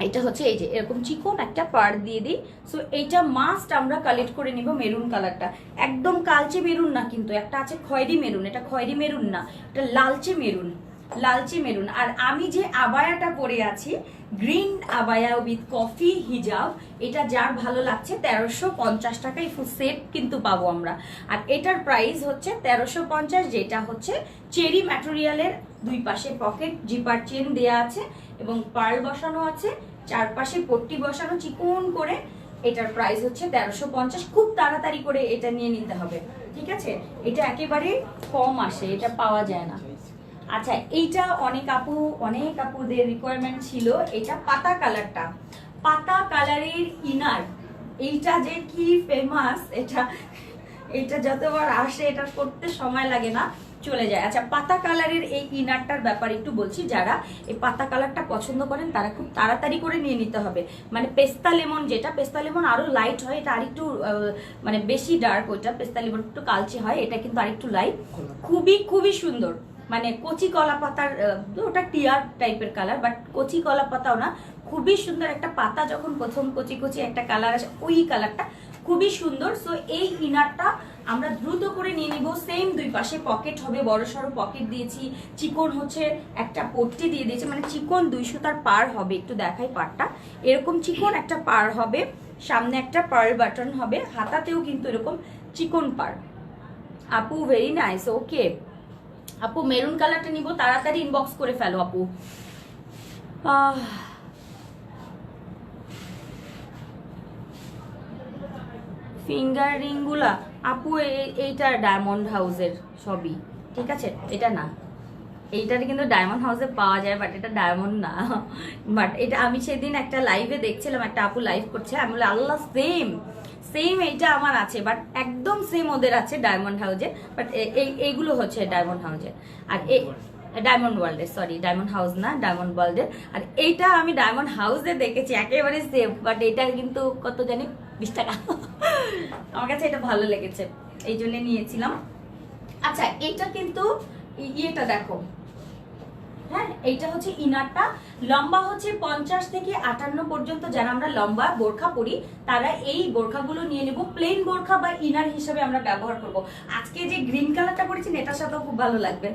এটা হচ্ছে এই যে এরকম চিকন একটা পাড় দিয়ে দিই। সো এইটা মাস্ট আমরা কালেক্ট করে নিব মেরুন কালারটা, একদম কালচে মেরুন না, কিন্তু একটা আছে খয়েরি মেরুন, এটা খয়েরি মেরুন না, এটা লালচে মেরুন, লালচে মেরুন। আর আমি যে আবায়াটা পরে আছি, গ্রিন আবায়া উইথ কফি হিজাব, এটা যার ভালো লাগছে 1350 টাকায় ফুল সেট কিন্তু পাবো আমরা। আর এটার প্রাইস হচ্ছে 1350, যেটা হচ্ছে চেরি ম্যাটেরিয়ালের, দুই পাশে পকেট জিপার চেন দেয়া আছে এবং পার্ল বসানো আছে, চারপাশে পট্টি বসানো চিকন করে। এটার প্রাইস হচ্ছে 1350। খুব তাড়াতাড়ি করে এটা নিয়ে নিতে হবে। ঠিক আছে, এটা একেবারে কম আসে, এটা পাওয়া যায় না। আচ্ছা, এইটা অনেক আপুদের রিকোয়ারমেন্ট ছিল, এটা পাতা কালারটা, পাতা কালারের ইনার, এইটা যে কি ফেমাস, এটা যতবার আসে এটা করতে সময় লাগে না, চলে যায়। আচ্ছা, পাতা কালারের এই ইনারটার ব্যাপারে একটু বলছি, যারা এই পাতা কালারটা পছন্দ করেন তারা খুব তাড়াতাড়ি করে নিয়ে নিতে হবে। মানে পেস্তা লেমন, যেটা পেস্তা লেমন আরো লাইট হয়, এটা আরেকটু মানে বেশি ডার্ক, ওইটা পেস্তা লেমন একটু কালচে হয়, এটা কিন্তু আরেকটু লাইট, খুবই খুবই সুন্দর। মানে কচি কলা পাতার, ওটা টিয়ার টাইপের কালার, বাট কচি কলা পাতাও না, খুবই সুন্দর একটা পাতা যখন প্রথম কচি কচি একটা কালার আসে, ওই কালারটা খুবই সুন্দর। সো এই ইনারটা আমরা দ্রুত করে নিয়ে নিব। সেম দুই পাশে পকেট হবে, বড় সড়ো পকেট দিয়েছি, চিকন হচ্ছে একটা পট্টি দিয়ে দিয়েছি, মানে চিকন 2 সুতার পার হবে। একটু দেখাই পাড়টা, এরকম চিকন একটা পার হবে, সামনে একটা পার্ল বাটন হবে, হাতাতেও কিন্তু এরকম চিকন পার। আপু ভেরি নাইস। ওকে আপু, মেরুন কালারটা নিব, তাড়াতাড়ি ইনবক্স করে ফেলো আপু। ফিঙ্গার রিং গুলা আপু এইটা ডায়মন্ড হাউসের সবই, ঠিক আছে, এটা না, এইটার কিন্তু ডায়মন্ড হাউসে পাওয়া যায়, বাট এটা ডায়মন্ড না। বাট এটা আমি সেদিন একটা লাইভে দেখছিলাম, একটা আপু লাইভ করছে, আমি বলি আল্লাহ সেম সেম এইটা আমার আছে, বাট একদম সেম ওদের আছে ডায়মন্ড হাউসে, বাট এইগুলো হচ্ছে ডায়মন্ড হাউসে। আর ডায়মন্ড ওয়ার্ল্ডের, সরি ডায়মন্ড হাউস না, ডায়মন্ড ওয়ার্ল্ডের। আর এইটা আমি ডায়মন্ড হাউসে দেখেছি একেবারে সেফ, বাট এটা কিন্তু কত জানি 20 টাকা। আমার কাছে এটা ভালো লেগেছে, এই জন্য নিয়েছিলাম। আচ্ছা এইটা কিন্তু ইয়েটা দেখো, হ্যাঁ এইটা হচ্ছে ইনারটা, লম্বা হচ্ছে 50 থেকে 58 পর্যন্ত। যারা আমরা লম্বা বোরখা পরি তারা এই বোরখাগুলো নিয়ে নেব, প্লেন বোরখা বা ইনার হিসেবে আমরা ব্যবহার করব। আজকে যে গ্রিন কালারটা পরেছি এটার সাথেও খুব ভালো লাগবে,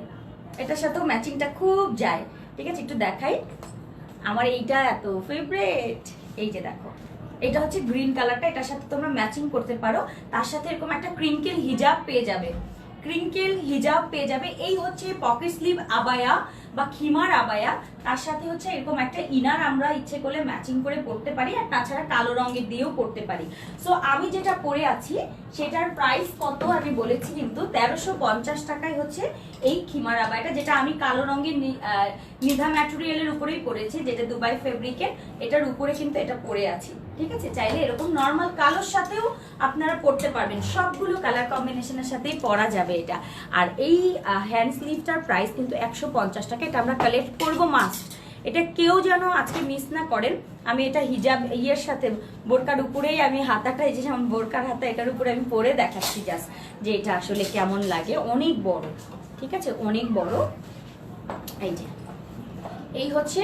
এটার সাথেও ম্যাচিংটা খুব যায়। ঠিক আছে, একটু দেখাই, আমার এইটা এত ফেভারিট। এই যে দেখো, এটা হচ্ছে গ্রিন কালারটা, এটার সাথে তোমরা ম্যাচিং করতে পারো। তার সাথে এরকম একটা ক্রিঙ্কেল হিজাব পেয়ে যাবে, ক্রিঙ্কেল হিজাব পেয়ে যাবে। এই হচ্ছে পকেট স্লিভ আবায়া বা খিমার আবায়া, তার সাথে হচ্ছে এরকম একটা ইনার আমরা ইচ্ছে করলে ম্যাচিং করে পরতে পারি, আর তাছাড়া কালো রঙের দিয়েও পরতে পারি। সো আমি যেটা পরে আছি সেটার প্রাইস কত আমি বলেছি, কিন্তু 1350 টাকায় হচ্ছে এই খিমার আবায়াটা, যেটা আমি কালো রঙের নিধা ম্যাটেরিয়ালের উপরেই পরেছি, যেটা দুবাই ফেব্রিকের, এটার উপরে কিন্তু এটা পরে আছি। ঠিক আছে, চাইলে এরকম নর্মাল কালোর সাথেও আপনারা পরতে পারবেন, সবগুলো কালার কম্বিনেশনের সাথেই পরা যাবে এটা। আর এই হ্যান্ড স্লিভটার প্রাইস কিন্তু 150 টাকা, এটা আমরা কালেক্ট করবো মাস্ট, এটা কেউ যেন আজকে মিস না করেন। আমি এটা হিজাব ইয়ের সাথে বোরকার উপরেই আমি হাতাটা, এই যে যেমন বোরকার হাতা, এটার উপরে আমি পরে দেখাচ্ছি জাস্ট যে এটা আসলে কেমন লাগে। অনেক বড়, ঠিক আছে, অনেক বড়। এই যে এই হচ্ছে।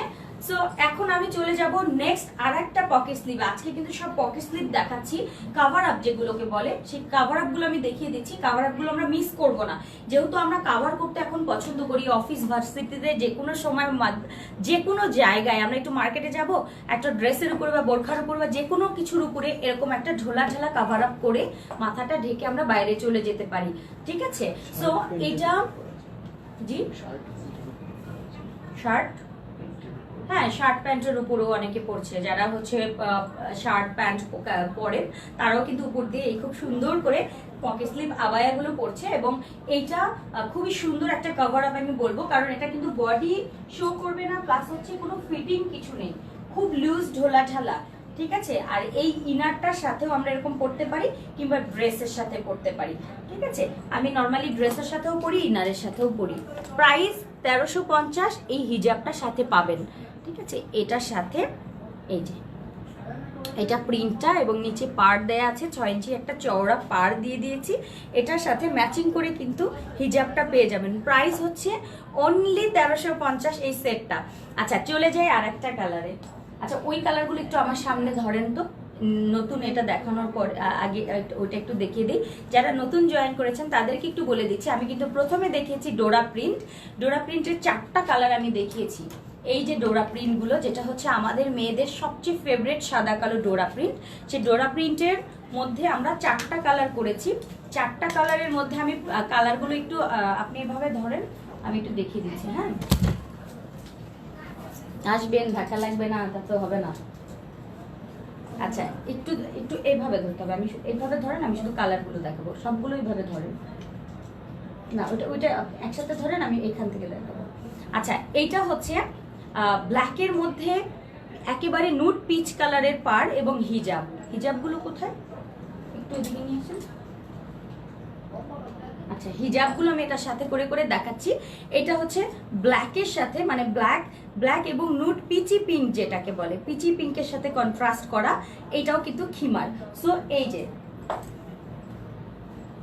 সো এখন আমি চলে যাব নেক্সট আর একটা পকেট স্লিভ। আজকে কিন্তু সব পকেট স্লিভ দেখাচ্ছি, কাভার আপ যেগুলোকে বলে, সেই কাভার আপ গুলো আমি দেখিয়ে দিচ্ছি। কাভার আপ গুলো আমরা মিস করব না, যেহেতু আমরা কাভার করতে এখন পছন্দ করি, অফিস ভার্সিটিতে যে কোনো সময় যে কোনো জায়গায় আমরা একটু মার্কেটে যাব, একটা ড্রেসের উপরে বা বোরখার উপরে বা যে কোনো কিছুর উপরে এরকম একটা ঢোলা ঢালা কাভার আপ করে মাথাটা ঢেকে আমরা বাইরে চলে যেতে পারি। ঠিক আছে, সো এটা জি শার্ট, হ্যাঁ শার্ট প্যান্টের উপরেও অনেকে পরছে, যারা হচ্ছে শার্ট প্যান্ট পরেন তারাও কিন্তু উপর দিয়ে এই খুব সুন্দর করে পকেট স্লিভ আবায়া গুলো পরছে। এবং এইটা খুবই সুন্দর একটা কভার আপ আমি বলবো, কারণ এটা কিন্তু বডি শো করবে না, প্লাস হচ্ছে কোনো ফিটিং কিছু নেই, খুব লুজ ঢোলা ঢালা। ঠিক আছে, আর এই ইনারটার সাথেও আমরা এরকম পরতে পারি, কিংবা ড্রেসের সাথে পরতে পারি। ঠিক আছে, আমি নর্মালি ড্রেসের সাথেও পরি, ইনারের সাথেও পরি। প্রাইস 1350, এই হিজাবটার সাথে পাবেন। ঠিক আছে, এটার সাথে এই যে এটা প্রিন্টটা এবং নিচে পাড় দেয়া আছে, 6 ইঞ্চি একটা চওড়া পাড় দিয়ে দিয়েছি। এটার সাথে ম্যাচিং করে কিন্তু হিজাবটা পেয়ে যাবেন। প্রাইস হচ্ছে অনলি 1350 এই সেটটা। আচ্ছা চলে যাই আর একটা কালারে। আচ্ছা ওই কালারগুলো একটু আমার সামনে ধরেন তো, নতুন এটা দেখানোর পর আগে ওইটা একটু দেখিয়ে দিই। যারা নতুন জয়েন করেছেন তাদেরকে একটু বলে দিচ্ছি, আমি কিন্তু প্রথমে দেখিয়েছি ডোরা প্রিন্ট। ডোরা প্রিন্টের 4টা কালার আমি দেখিয়েছি। এই যে ডোরা প্রিন্ট গুলো, যেটা হচ্ছে আমাদের মেয়েদের সবচেয়ে ফেভারিট সাদা কালো ডোরা প্রিন্ট, সেই ডোরা প্রিন্টের মধ্যে আমরা 4টা কালার করেছি। 4টা কালারের মধ্যে আমি কালারগুলো একটু আপনি এভাবে ধরেন, আমি একটু দেখিয়ে দিচ্ছি। হ্যাঁ আসবেন, ধাক্কা লাগবে না, তা তো হবে না। আচ্ছা একটু একটু এইভাবে ধরতে হবে, আমি এইভাবে ধরেন, আমি শুধু কালারগুলো দেখাবো, সবগুলো এইভাবে ধরেন না, ওইটা একসাথে ধরেন, আমি এখান থেকে দেখাবো। আচ্ছা এইটা হচ্ছে ব্ল্যাকের মধ্যে একেবারে নুট পিচ কালারের পাড় এবং হিজাব। হিজাবগুলো কোথায় একটু এদিকে নিয়ে আসেন। আচ্ছা হিজাবগুলো আমি এটার সাথে করে করে দেখাচ্ছি। এটা হচ্ছে ব্ল্যাকের সাথে, মানে ব্ল্যাক এবং নুট পিচি পিঙ্ক যেটাকে বলে, পিচি পিঙ্কের সাথে কন্ট্রাস্ট করা, এটাও কিন্তু খিমার। সো এই যে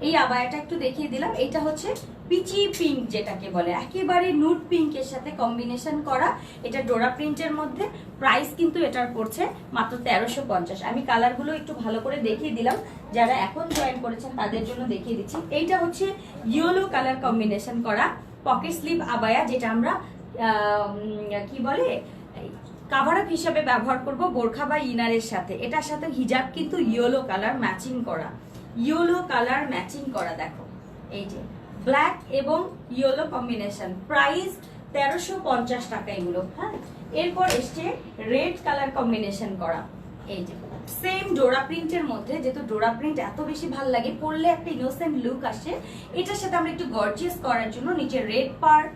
এই আবায়াটা একটু দেখিয়ে দিলাম, এটা হচ্ছে পিচি পিঙ্ক যেটাকে বলে, একেবারে নুট পিঙ্কের সাথে কম্বিনেশন করা, এটা ডোরা প্রিন্টের মধ্যে। প্রাইস কিন্তু এটার পড়ছে মাত্র 1350। আমি কালারগুলো একটু ভালো করে দেখিয়ে দিলাম, যারা এখন জয়েন করেছেন তাদের জন্য দেখিয়ে দিচ্ছি। এইটা হচ্ছে ইয়েলো কালার কম্বিনেশন করা পকেট স্লিভ আবায়া, যেটা আমরা কি বলে কাভার আপ হিসাবে ব্যবহার করব বোরখা বা ইনারের সাথে। এটার সাথে হিজাব কিন্তু ইয়েলো কালার ম্যাচিং করা, ইয়েলো কালার ম্যাচিং করা। দেখো এই যে ব্ল্যাক এবং ইয়েলো কম্বিনেশন। প্রাইস 1350 টাকা এগুলো। হ্যাঁ এরপর এসছে রেড কালার কম্বিনেশন করা, এই যে সেম ডোরা প্রিন্টের মধ্যে। যেহেতু ডোরা প্রিন্ট এত বেশি ভালো লাগে, পরলে একটা ইনোসেন্ট লুক আসে, এটার সাথে আমরা একটু গর্জিয়াস করার জন্য নিচে রেড পার্ট,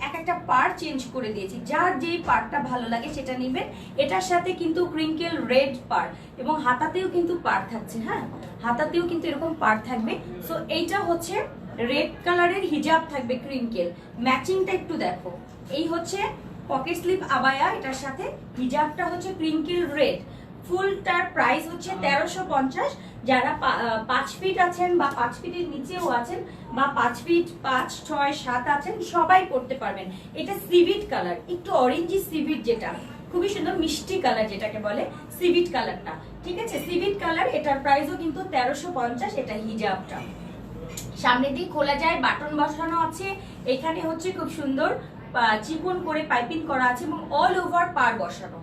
এক একটা পার্ট চেঞ্জ করে দিয়েছি, যার যেই পার্টটা ভালো লাগে সেটা নিবেন। এটার সাথে কিন্তু ক্রিঙ্কেল রেড পার্ট এবং হাতাতেও কিন্তু পার্ট থাকছে। হ্যাঁ হাতাতেও কিন্তু এরকম পার্ট থাকবে। সো এইটা হচ্ছে রেড কালারের হিজাব থাকবে ক্রিঙ্কেল, ম্যাচিংটা একটু দেখো। এই হচ্ছে পকেট স্লিপ আবায়া, এটার সাথে হিজাবটা হচ্ছে ক্রিঙ্কেল রেড। ফুলটার প্রাইস হচ্ছে 1350। যারা 5 ফিট আছেন বা 5 ফিটের নিচেও আছেন বা 5 ফিট 5, 6, 7 আছেন সবাই পড়তে পারবেন। এটা সিভিট কালার, একটু অরেঞ্জি সিভিট, যেটা খুবই সুন্দর মিষ্টি কালার যেটাকে বলে সিভিট কালারটা, ঠিক আছে। সিভিট কালার, এটার প্রাইসও কিন্তু 1350। এটা হিজাবটা সামনে দিয়ে খোলা যায়, বাটন বসানো আছে। এখানে হচ্ছে খুব সুন্দর চিকন করে পাইপিং করা আছে এবং অল ওভার পার বসানো,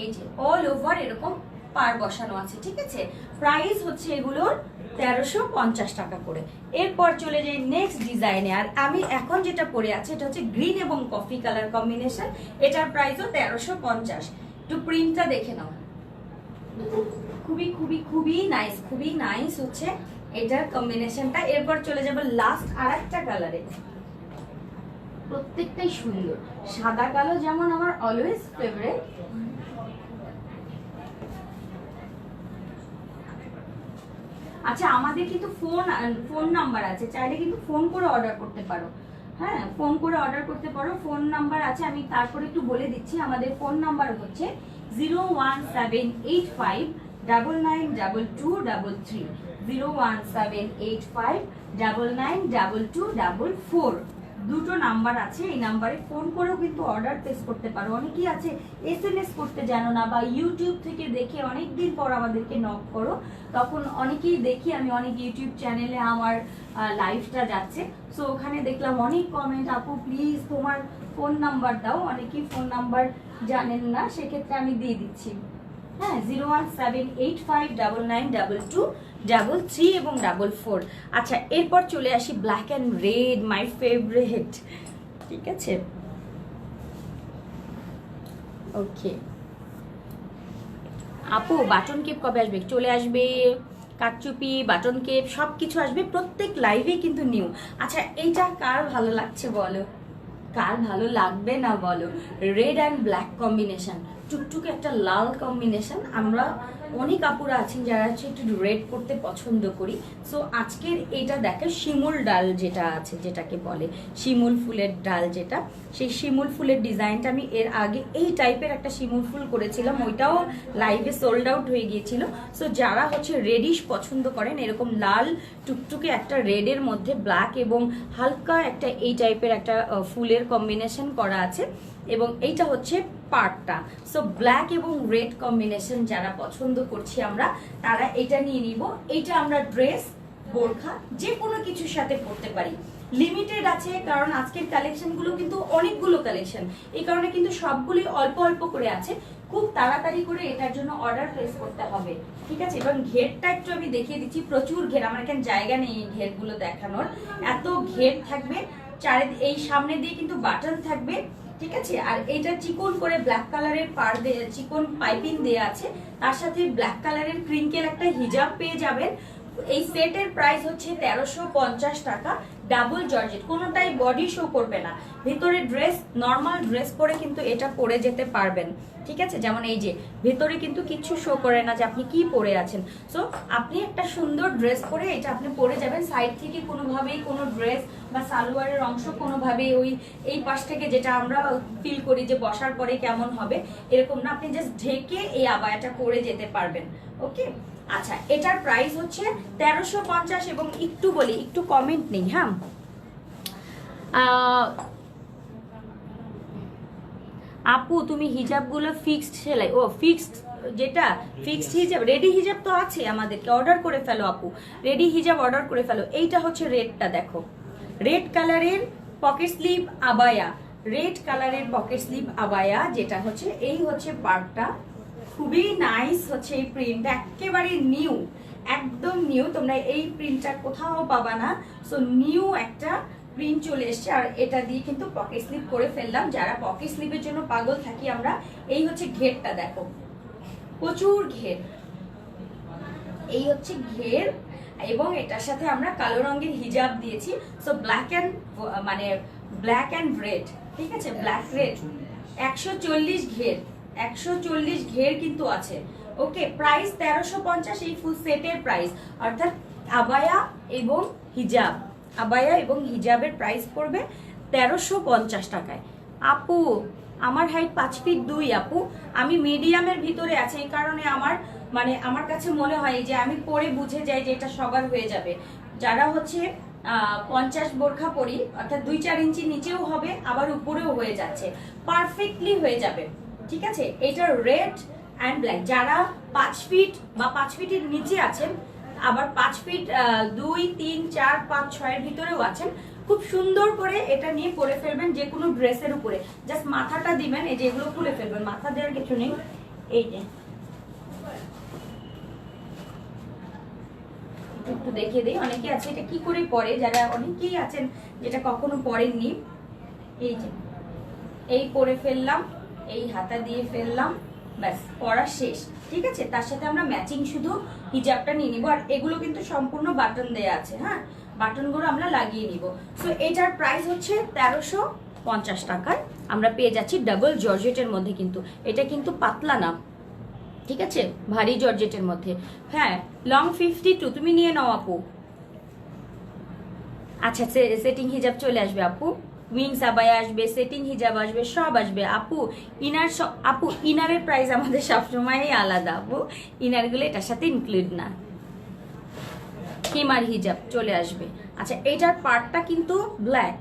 এই যে অল ওভার এরকম পার বসানো আছে, ঠিক আছে। প্রাইস হচ্ছে এগুলোর 1350 টাকা করে। এরপর চলে যাই নেক্সট ডিজাইনে। আর আমি এখন যেটা পরে আছি এটা হচ্ছে গ্রিন এবং কফি কালার কম্বিনেশন, এটার প্রাইসও 1350। একটু প্রিন্টটা দেখে নাও, খুবই খুবই খুবই নাইস, খুবই নাইস হচ্ছে এটার কম্বিনেশনটা। এরপর চলে যাব লাস্ট আরেকটা কালারে, প্রত্যেকটাই সুন্দর। সাদা কালো যেমন আমার অলওয়েজ ফেভারিট, আচ্ছা আমাদের কিন্তু ফোন নাম্বার আছে, চাইলে কিন্তু ফোন করে অর্ডার করতে পারো। হ্যাঁ, ফোন করে অর্ডার করতে পারো, ফোন নাম্বার আছে, আমি তারপরে একটু বলে দিচ্ছি। আমাদের ফোন নাম্বার হচ্ছে 01785992233, 01785992244। দুটো নাম্বার আছে, এই নাম্বারে ফোন করেও কিন্তু অর্ডার প্লেস করতে পারো। অনেকেই আছে SMS করতে জানো না, বা ইউটিউব থেকে দেখে অনেকদিন পর আমাদেরকে নক করো, তখন অনেকেই দেখি আমি অনেক ইউটিউব চ্যানেলে আমার লাইভটা যাচ্ছে, সো ওখানে দেখলাম অনেক কমেন্ট, আপু প্লিজ তোমার ফোন নাম্বার দাও। অনেকেই ফোন নাম্বার জানেন না, সেক্ষেত্রে আমি দিয়ে দিচ্ছি। হ্যাঁ, 01785992233 এবং 44। আচ্ছা, এরপর চলে আসি black and red, my favourite, ঠিক আছে। ওকে আপু, বাটন কেপ কবে আসবে? চলে আসবে, কাটচুপি বাটন কেপ সব কিছু আসবে, প্রত্যেক লাইভে কিন্তু নিউ। আচ্ছা, এইটা কার ভালো লাগছে বলো, কার ভালো লাগবে না বলো? রেড অ্যান্ড ব্ল্যাক কম্বিনেশন, টুকটুকে একটা লাল কম্বিনেশন। আমরা অনেক আপুরা আছেন যারা হচ্ছে একটু রেড করতে পছন্দ করি, সো আজকের এটা দেখো শিমুল ডাল যেটা আছে, যেটাকে বলে শিমুল ফুলের ডাল, যেটা সেই শিমুল ফুলের ডিজাইনটা আমি এর আগে এই টাইপের একটা শিমুল ফুল করেছিলাম, ওইটাও লাইভে সোল্ড আউট হয়ে গিয়েছিল। সো যারা হচ্ছে রেডিশ পছন্দ করেন, এরকম লাল টুকটুকে একটা রেডের মধ্যে ব্ল্যাক এবং হালকা একটা এই টাইপের একটা ফুলের কম্বিনেশন করা আছে, এবং এইটা হচ্ছে পার্টটা। সো ব্ল্যাক এবং রেড কম্বিনেশন যারা পছন্দ করছি আমরা, তারা এটা নিয়ে নিব। এইটা আমরা ড্রেস, বোরখা যে কোনো কিছুর সাথে পরতে পারি। লিমিটেড আছে, কারণ আজকের কালেকশনগুলো কিন্তু অনেকগুলো কালেকশন, এই কারণে কিন্তু সবগুলি অল্প অল্প করে আছে। খুব তাড়াতাড়ি করে এটার জন্য অর্ডার প্লেস করতে হবে, ঠিক আছে। এবং ঘেরটা একটু আমি দেখিয়ে দিচ্ছি, প্রচুর ঘের, আমার এখানে জায়গা নেই এই ঘেরগুলো দেখানোর, এত ঘের থাকবে। এই সামনে দিয়ে কিন্তু বাটন থাকবে, ঠিক আছে। আর এটা চিকন করে ব্ল্যাক কালারের পার দিয়ে চিকন পাইপিং দেয়া আছে, তার সাথে ব্ল্যাক কালারের ক্রিঙ্কেল একটা হিজাব পেয়ে যাবেন। এই সেটের প্রাইস হচ্ছে 1350 টাকা। ডাবল জর্জেট, কোনোটাই বডি শো করবে না, ভিতরে ড্রেস নর্মাল ড্রেস পরে কিন্তু এটা পরে যেতে পারবেন, ঠিক আছে। যেমন এই যে ভেতরে কিন্তু কিছু শো করে না যে আপনি কি পরে আছেন, সো আপনি একটা সুন্দর ড্রেস পরে এটা আপনি পরে যাবেন। সাইড থেকে কোনোভাবেই কোনো ড্রেস বা সালোয়ারের অংশ কোনোভাবেই ওই এই পাশ থেকে যেটা আমরা ফিল করি যে বসার পরে কেমন হবে, এরকম না, আপনি জাস্ট ঢেকে এই আবায়াটা পরে যেতে পারবেন। ওকে, আচ্ছা, এটার প্রাইস হচ্ছে 1350। এবং একটু বলি, একটু কমেন্ট নেই, হ্যাঁ। আপু তুমি হিজাবগুলো ফিক্সড সেলাই, ও ফিক্সড, যেটা ফিক্সড হিজাব, রেডি হিজাব তো আছে আমাদেরকে, অর্ডার করে ফেলো আপু, রেডি হিজাব অর্ডার করে ফেলো। এইটা হচ্ছে রেডটা দেখো, রেড কালারের পকেট স্লিভ আবায়া, রেড কালারের পকেট স্লিভ আবায়া, যেটা হচ্ছে এই হচ্ছে পার্টটা, খুবই নাইস হচ্ছে এই প্রিন্ট, একেবারে নিউ, একদম নিউ, তোমরা এই প্রিন্টটা কোথাও পাবা না। সো নিউ একটা প্রিন্ট চলে এসছে। আর এটা দিয়ে কিন্তু পকেট স্লিপ করে ফেললাম, যারা পকেট স্লিপের জন্য পাগল থাকি আমরা। এই হচ্ছে ঘেরটা দেখো, প্রচুর ঘের, এই হচ্ছে ঘের, এবং এটার সাথে আমরা কালো রঙের হিজাব দিয়েছি। সো ব্ল্যাক অ্যান্ড মানে ব্ল্যাক অ্যান্ড রেড, ঠিক আছে, ব্ল্যাক রেড, 140 ঘের, 140 ঘের কিন্তু আছে। ওকে, প্রাইস 1350, এই ফুল সেটের প্রাইস, অর্থাৎ আবায়া এবং হিজাব আবায়া এবং হিজাবের প্রাইস পড়বে 1350 টাকায়। আপু আমার হাইট 5 ফিট 2 আপু, আমি মিডিয়ামের ভিতরে আছি, এই কারণে আমার কাছে মনে হয় যে আমি পরে বুঝে যাই যে এটা সবার হয়ে যাবে। যারা হচ্ছে 50 বোরখা পরি, অর্থাৎ 2-4 ইঞ্চি নিচেও হবে আবার উপরেও হয়ে যাচ্ছে, পারফেক্টলি হয়ে যাবে। ঠিক আছে, এটা রেড অ্যান্ড ব্ল্যাক। যারা 5 ফিট বা 5 ফিটের নিচে আছেন, আবার 5 ফিট 2, 3, 4, 5, 6 এর ভিতরেও আছেন, খুব সুন্দর করে এটা নিয়ে পরে ফেলবেন যে কোনো ড্রেসের উপরে। জাস্ট মাথাটা দিবেন, এই যে এগুলো খুলে ফেলবেন, মাথা দেওয়ার কিছু নেই। এই যে একটু দেখিয়ে দিই, অনেকে আছে এটা কি করে পরে, যারা অনেকেই আছেন যেটা কখনো পরেননি। এই যে এই পরে ফেললাম, এই হাতা দিয়ে ফেললাম, ব্যাস পরা শেষ। ঠিক আছে, তার সাথে আমরা ম্যাচিং শুধু হিজাবটা নিয়ে নিব। আর এগুলো কিন্তু সম্পূর্ণ বাটন দেয়া আছে, হ্যাঁ, বাটনগুলো আমরা লাগিয়ে নিব। সো এটার প্রাইস হচ্ছে 1350 টাকার আমরা পেয়ে যাচ্ছি ডাবল জর্জেটের মধ্যে। কিন্তু এটা কিন্তু পাতলা না, ঠিক আছে, ভারী জর্জেটের মধ্যে। হ্যাঁ, লং 52 তুমি নিয়ে নাও আপু। আচ্ছা, সেটিং হিজাব চলে আসবে আপু, উইংস আবায়া আসবে, সেটিং হিজাব আসবে, সব আসবে আপু। আপু ইনারের প্রাইস আমাদের সবসময়ই আলাদা আপু, ইনারগুলো এটার সাথে ইনক্লুড না। হিমার হিজাব চলে আসবে। আচ্ছা, এটার পার্টটা কিন্তু ব্ল্যাক,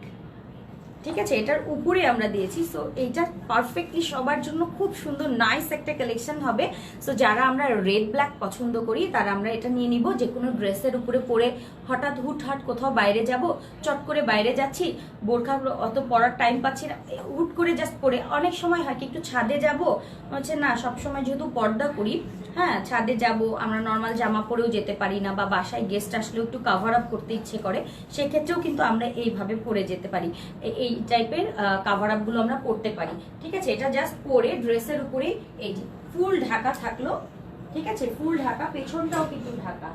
ঠিক আছে, এটার উপরে আমরা দিয়েছি। সো এইটা পারফেক্টলি সবার জন্য খুব সুন্দর নাইস একটা কালেকশন হবে। সো যারা আমরা রেড ব্ল্যাক পছন্দ করি তারা আমরা এটা নিয়ে নিব। যে কোনো ড্রেসের উপরে পরে হঠাৎ হুটহাট কোথাও বাইরে যাব, চট করে বাইরে যাচ্ছি, বোরখা অত পরার টাইম পাচ্ছি না, হুট করে জাস্ট পরে, অনেক সময় হয় কি একটু ছাদে যাব, হচ্ছে না সবসময় যেহেতু পর্দা করি, হ্যাঁ, ছাদে যাব, আমরা নর্মাল জামা পরেও যেতে পারি না, বা বাসায় গেস্ট আসলেও একটু কাভার আপ করতে ইচ্ছে করে, সেক্ষেত্রেও কিন্তু আমরা এইভাবে পরে যেতে পারি। এই টাইপের কাভার আপ গুলো আমরা পরতে পারি। ঠিক আছে, এটা জাস্ট পরে ড্রেসের উপরে এই যে ফুল ঢাকা থাকলো, ঠিক আছে, ফুল ঢাকা, পেছনটাও কিন্তু ঢাকা,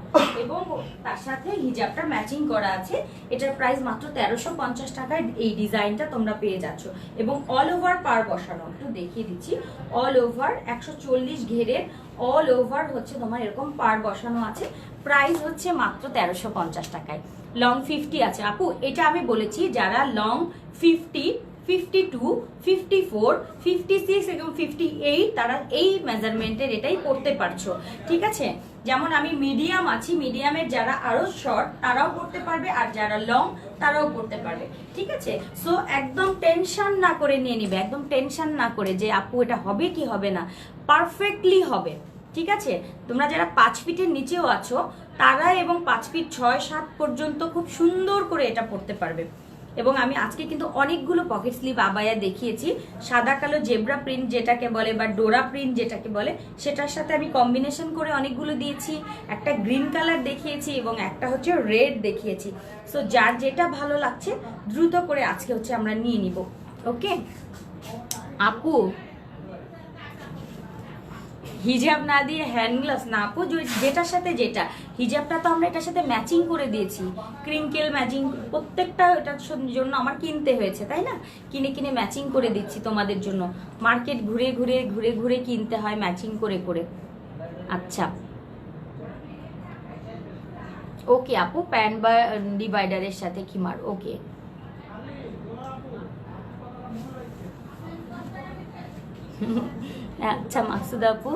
এবং তার সাথে হিজাবটা ম্যাচিং করা আছে। এটার প্রাইস মাত্র 1350 টাকায় এই ডিজাইনটা তোমরা পেয়ে যাচ্ছ। এবং অল ওভার পার বসানো, একটু দেখিয়ে দিচ্ছি, অল ওভার 140 ঘেরের অল ওভার হচ্ছে তোমার এরকম পার বসানো আছে। প্রাইস হচ্ছে মাত্র 1350 টাকায়। লং 50 আছে আপু, এটা আমি বলেছি যারা লং 50, 52, 54, 56 এবং 58 তারা এই মেজারমেন্টের এটাই পড়তে পারছো। ঠিক আছে, যেমন আমি মিডিয়াম আছি, মিডিয়ামের যারা আরো শর্ট তারাও পড়তে পারবে, আর যারা লং তারাও পড়তে পারবে। ঠিক আছে, সো একদম টেনশন না করে নিয়ে নিবে, একদম টেনশন না করে যে আপু এটা হবে কি হবে না, পারফেক্টলি হবে। ঠিক আছে, তোমরা যারা 5 ফিটের নিচেও আছো তারা এবং 5 ফিট 6-7 পর্যন্ত খুব সুন্দর করে এটা পড়তে পারবে। এবং আমি আজকে কিন্তু অনেকগুলো পকেট স্লিভ আবায়া দেখিয়েছি, সাদা কালো জেব্রা প্রিন্ট যেটাকে বলে বা ডোরা প্রিন্ট যেটাকে বলে, সেটার সাথে আমি কম্বিনেশন করে অনেকগুলো দিয়েছি। একটা গ্রিন কালার দেখিয়েছি এবং একটা হচ্ছে রেড দেখিয়েছি। সো যার যেটা ভালো লাগছে দ্রুত করে আজকে হচ্ছে আমরা নিয়ে নিব। ওকে আপু, হিজাব না দিয়ে হ্যান্ড গ্লাভস না আপু, যেটার সাথে যেটা, হিজাবটা তো আমরা এটার সাথে ম্যাচিং করে দিয়েছি, ক্রিঙ্কেল ম্যাচিং, প্রত্যেকটা এটার জন্য আমার কিনতে হয়েছে, তাই না, কিনে কিনে ম্যাচিং করে দিচ্ছি তোমাদের জন্য। মার্কেট ঘুরে ঘুরে ঘুরে ঘুরে কিনতে হয় ম্যাচিং করে করে। আচ্ছা ওকে আপু, প্যান্ট বা ডিভাইডারের সাথে খিমার, ওকে। আচ্ছা মাকসুদা আপু,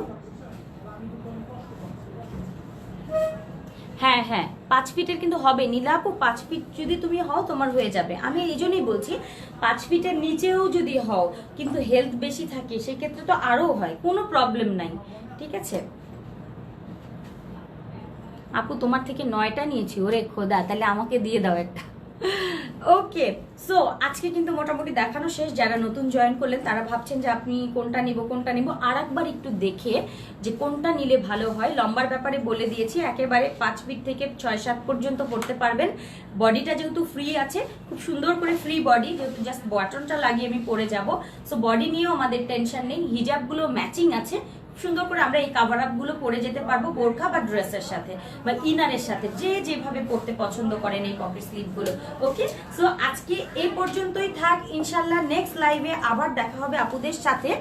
হ্যাঁ হ্যাঁ 5 ফিটের কিন্তু হবে নীলা আপু, 5 ফিট যদি তুমি হও তোমার হয়ে যাবে। আমি এই জন্যই বলছি 5 ফিটের নিচেও যদি হও কিন্তু হেলথ বেশি থাকে সেক্ষেত্রে তো আরো হয়, কোনো প্রবলেম নাই। ঠিক আছে আপু, তোমার থেকে 9টা নিয়েছি, ওরে খোদা, তাহলে আমাকে দিয়ে দাও একটা। ওকে, সো আজকে কিন্তু মোটামুটি দেখানো শেষ। যারা নতুন জয়েন করলেন তারা ভাবছেন যে আপনি কোনটা নিব কোনটা নিব, আর একবার একটু দেখে যে কোনটা নিলে ভালো হয়। লম্বার ব্যাপারে বলে দিয়েছি, একেবারে 5 ফিট থেকে 6-7 পর্যন্ত পড়তে পারবেন। বডিটা যেহেতু ফ্রি আছে, খুব সুন্দর করে ফ্রি বডি, যেহেতু জাস্ট বাটনটা লাগিয়ে আমি পরে যাব, সো বডি নিয়েও আমাদের টেনশন নেই। হিজাবগুলো ম্যাচিং আছে, সুন্দর করে আমরা এই কাভার আপ গুলো পরে যেতে পারবো বোরখা বা ড্রেসের সাথে বা ইনারের সাথে, যে যেভাবে পড়তে পছন্দ করেন এই পকেট স্লিভ গুলো। ওকে, সো আজকে এই পর্যন্তই থাক, ইনশাল্লাহ নেক্সট লাইভে আবার দেখা হবে আপুদের সাথে,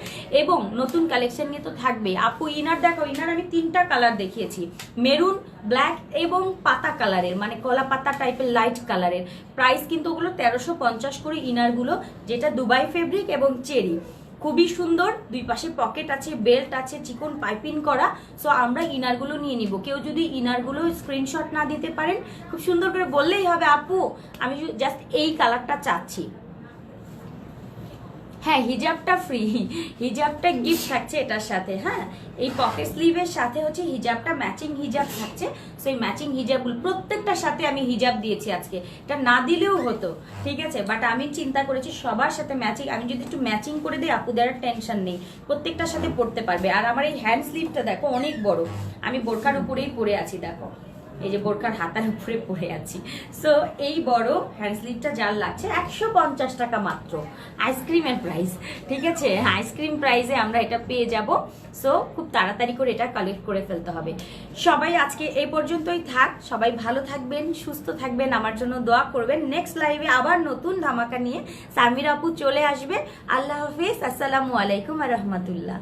এবং নতুন কালেকশন নিয়ে তো থাকবে। আপু ইনার দেখো, ইনার আমি 3টা কালার দেখিয়েছি, মেরুন, ব্ল্যাক এবং পাতা কালারের, মানে কলা পাতা টাইপের লাইট কালারের। প্রাইস কিন্তু ওগুলো 1350 করে ইনার গুলো, যেটা দুবাই ফেব্রিক এবং চেরি, খুবই সুন্দর। দুই পাশে পকেট আছে, বেল্ট আছে, চিকন পাইপিং করা। সো আমরা ইনারগুলো নিয়ে নিব। কেউ যদি ইনারগুলো স্ক্রিনশট না দিতে পারেন, খুব সুন্দর করে বললেই হবে আপু আমি জাস্ট এই কালারটা চাচ্ছি। হ্যাঁ, হিজাবটা ফ্রি, হিজাবটা গিফট থাকছে এটার সাথে। হ্যাঁ, এই পকেট স্লিভের সাথে হচ্ছে হিজাবটা, ম্যাচিং হিজাব থাকছে। সেই ম্যাচিং হিজাবগুলো প্রত্যেকটার সাথে আমি হিজাব দিয়েছি আজকে, এটা না দিলেও হতো, ঠিক আছে, বাট আমি চিন্তা করেছি সবার সাথে ম্যাচিং। আমি যদি একটু ম্যাচিং করে দিই আপুদের টেনশন নেই, প্রত্যেকটার সাথে পড়তে পারবে। আর আমার এই হ্যান্ড স্লিভটা দেখো অনেক বড়, আমি বোরখার উপরেই পরে আছি, দেখো এই যে বোরখার হাতার উপরে পরে আছি। সো এই বড় হ্যান্ড স্লিভটা যার লাগছে 150 টাকা মাত্র, আইসক্রিমের প্রাইস, ঠিক আছে, আইসক্রিম প্রাইসে আমরা এটা পেয়ে যাব। সো খুব তাড়াতাড়ি করে এটা কালেক্ট করে ফেলতে হবে। সবাই আজকে এই পর্যন্তই থাক, সবাই ভালো থাকবেন, সুস্থ থাকবেন, আমার জন্য দোয়া করবেন। নেক্সট লাইভে আবার নতুন ধামাকা নিয়ে সামিরা আপু চলে আসবে। আল্লাহ হাফিজ, আসসালামু আলাইকুম আর রহমতুল্লাহ।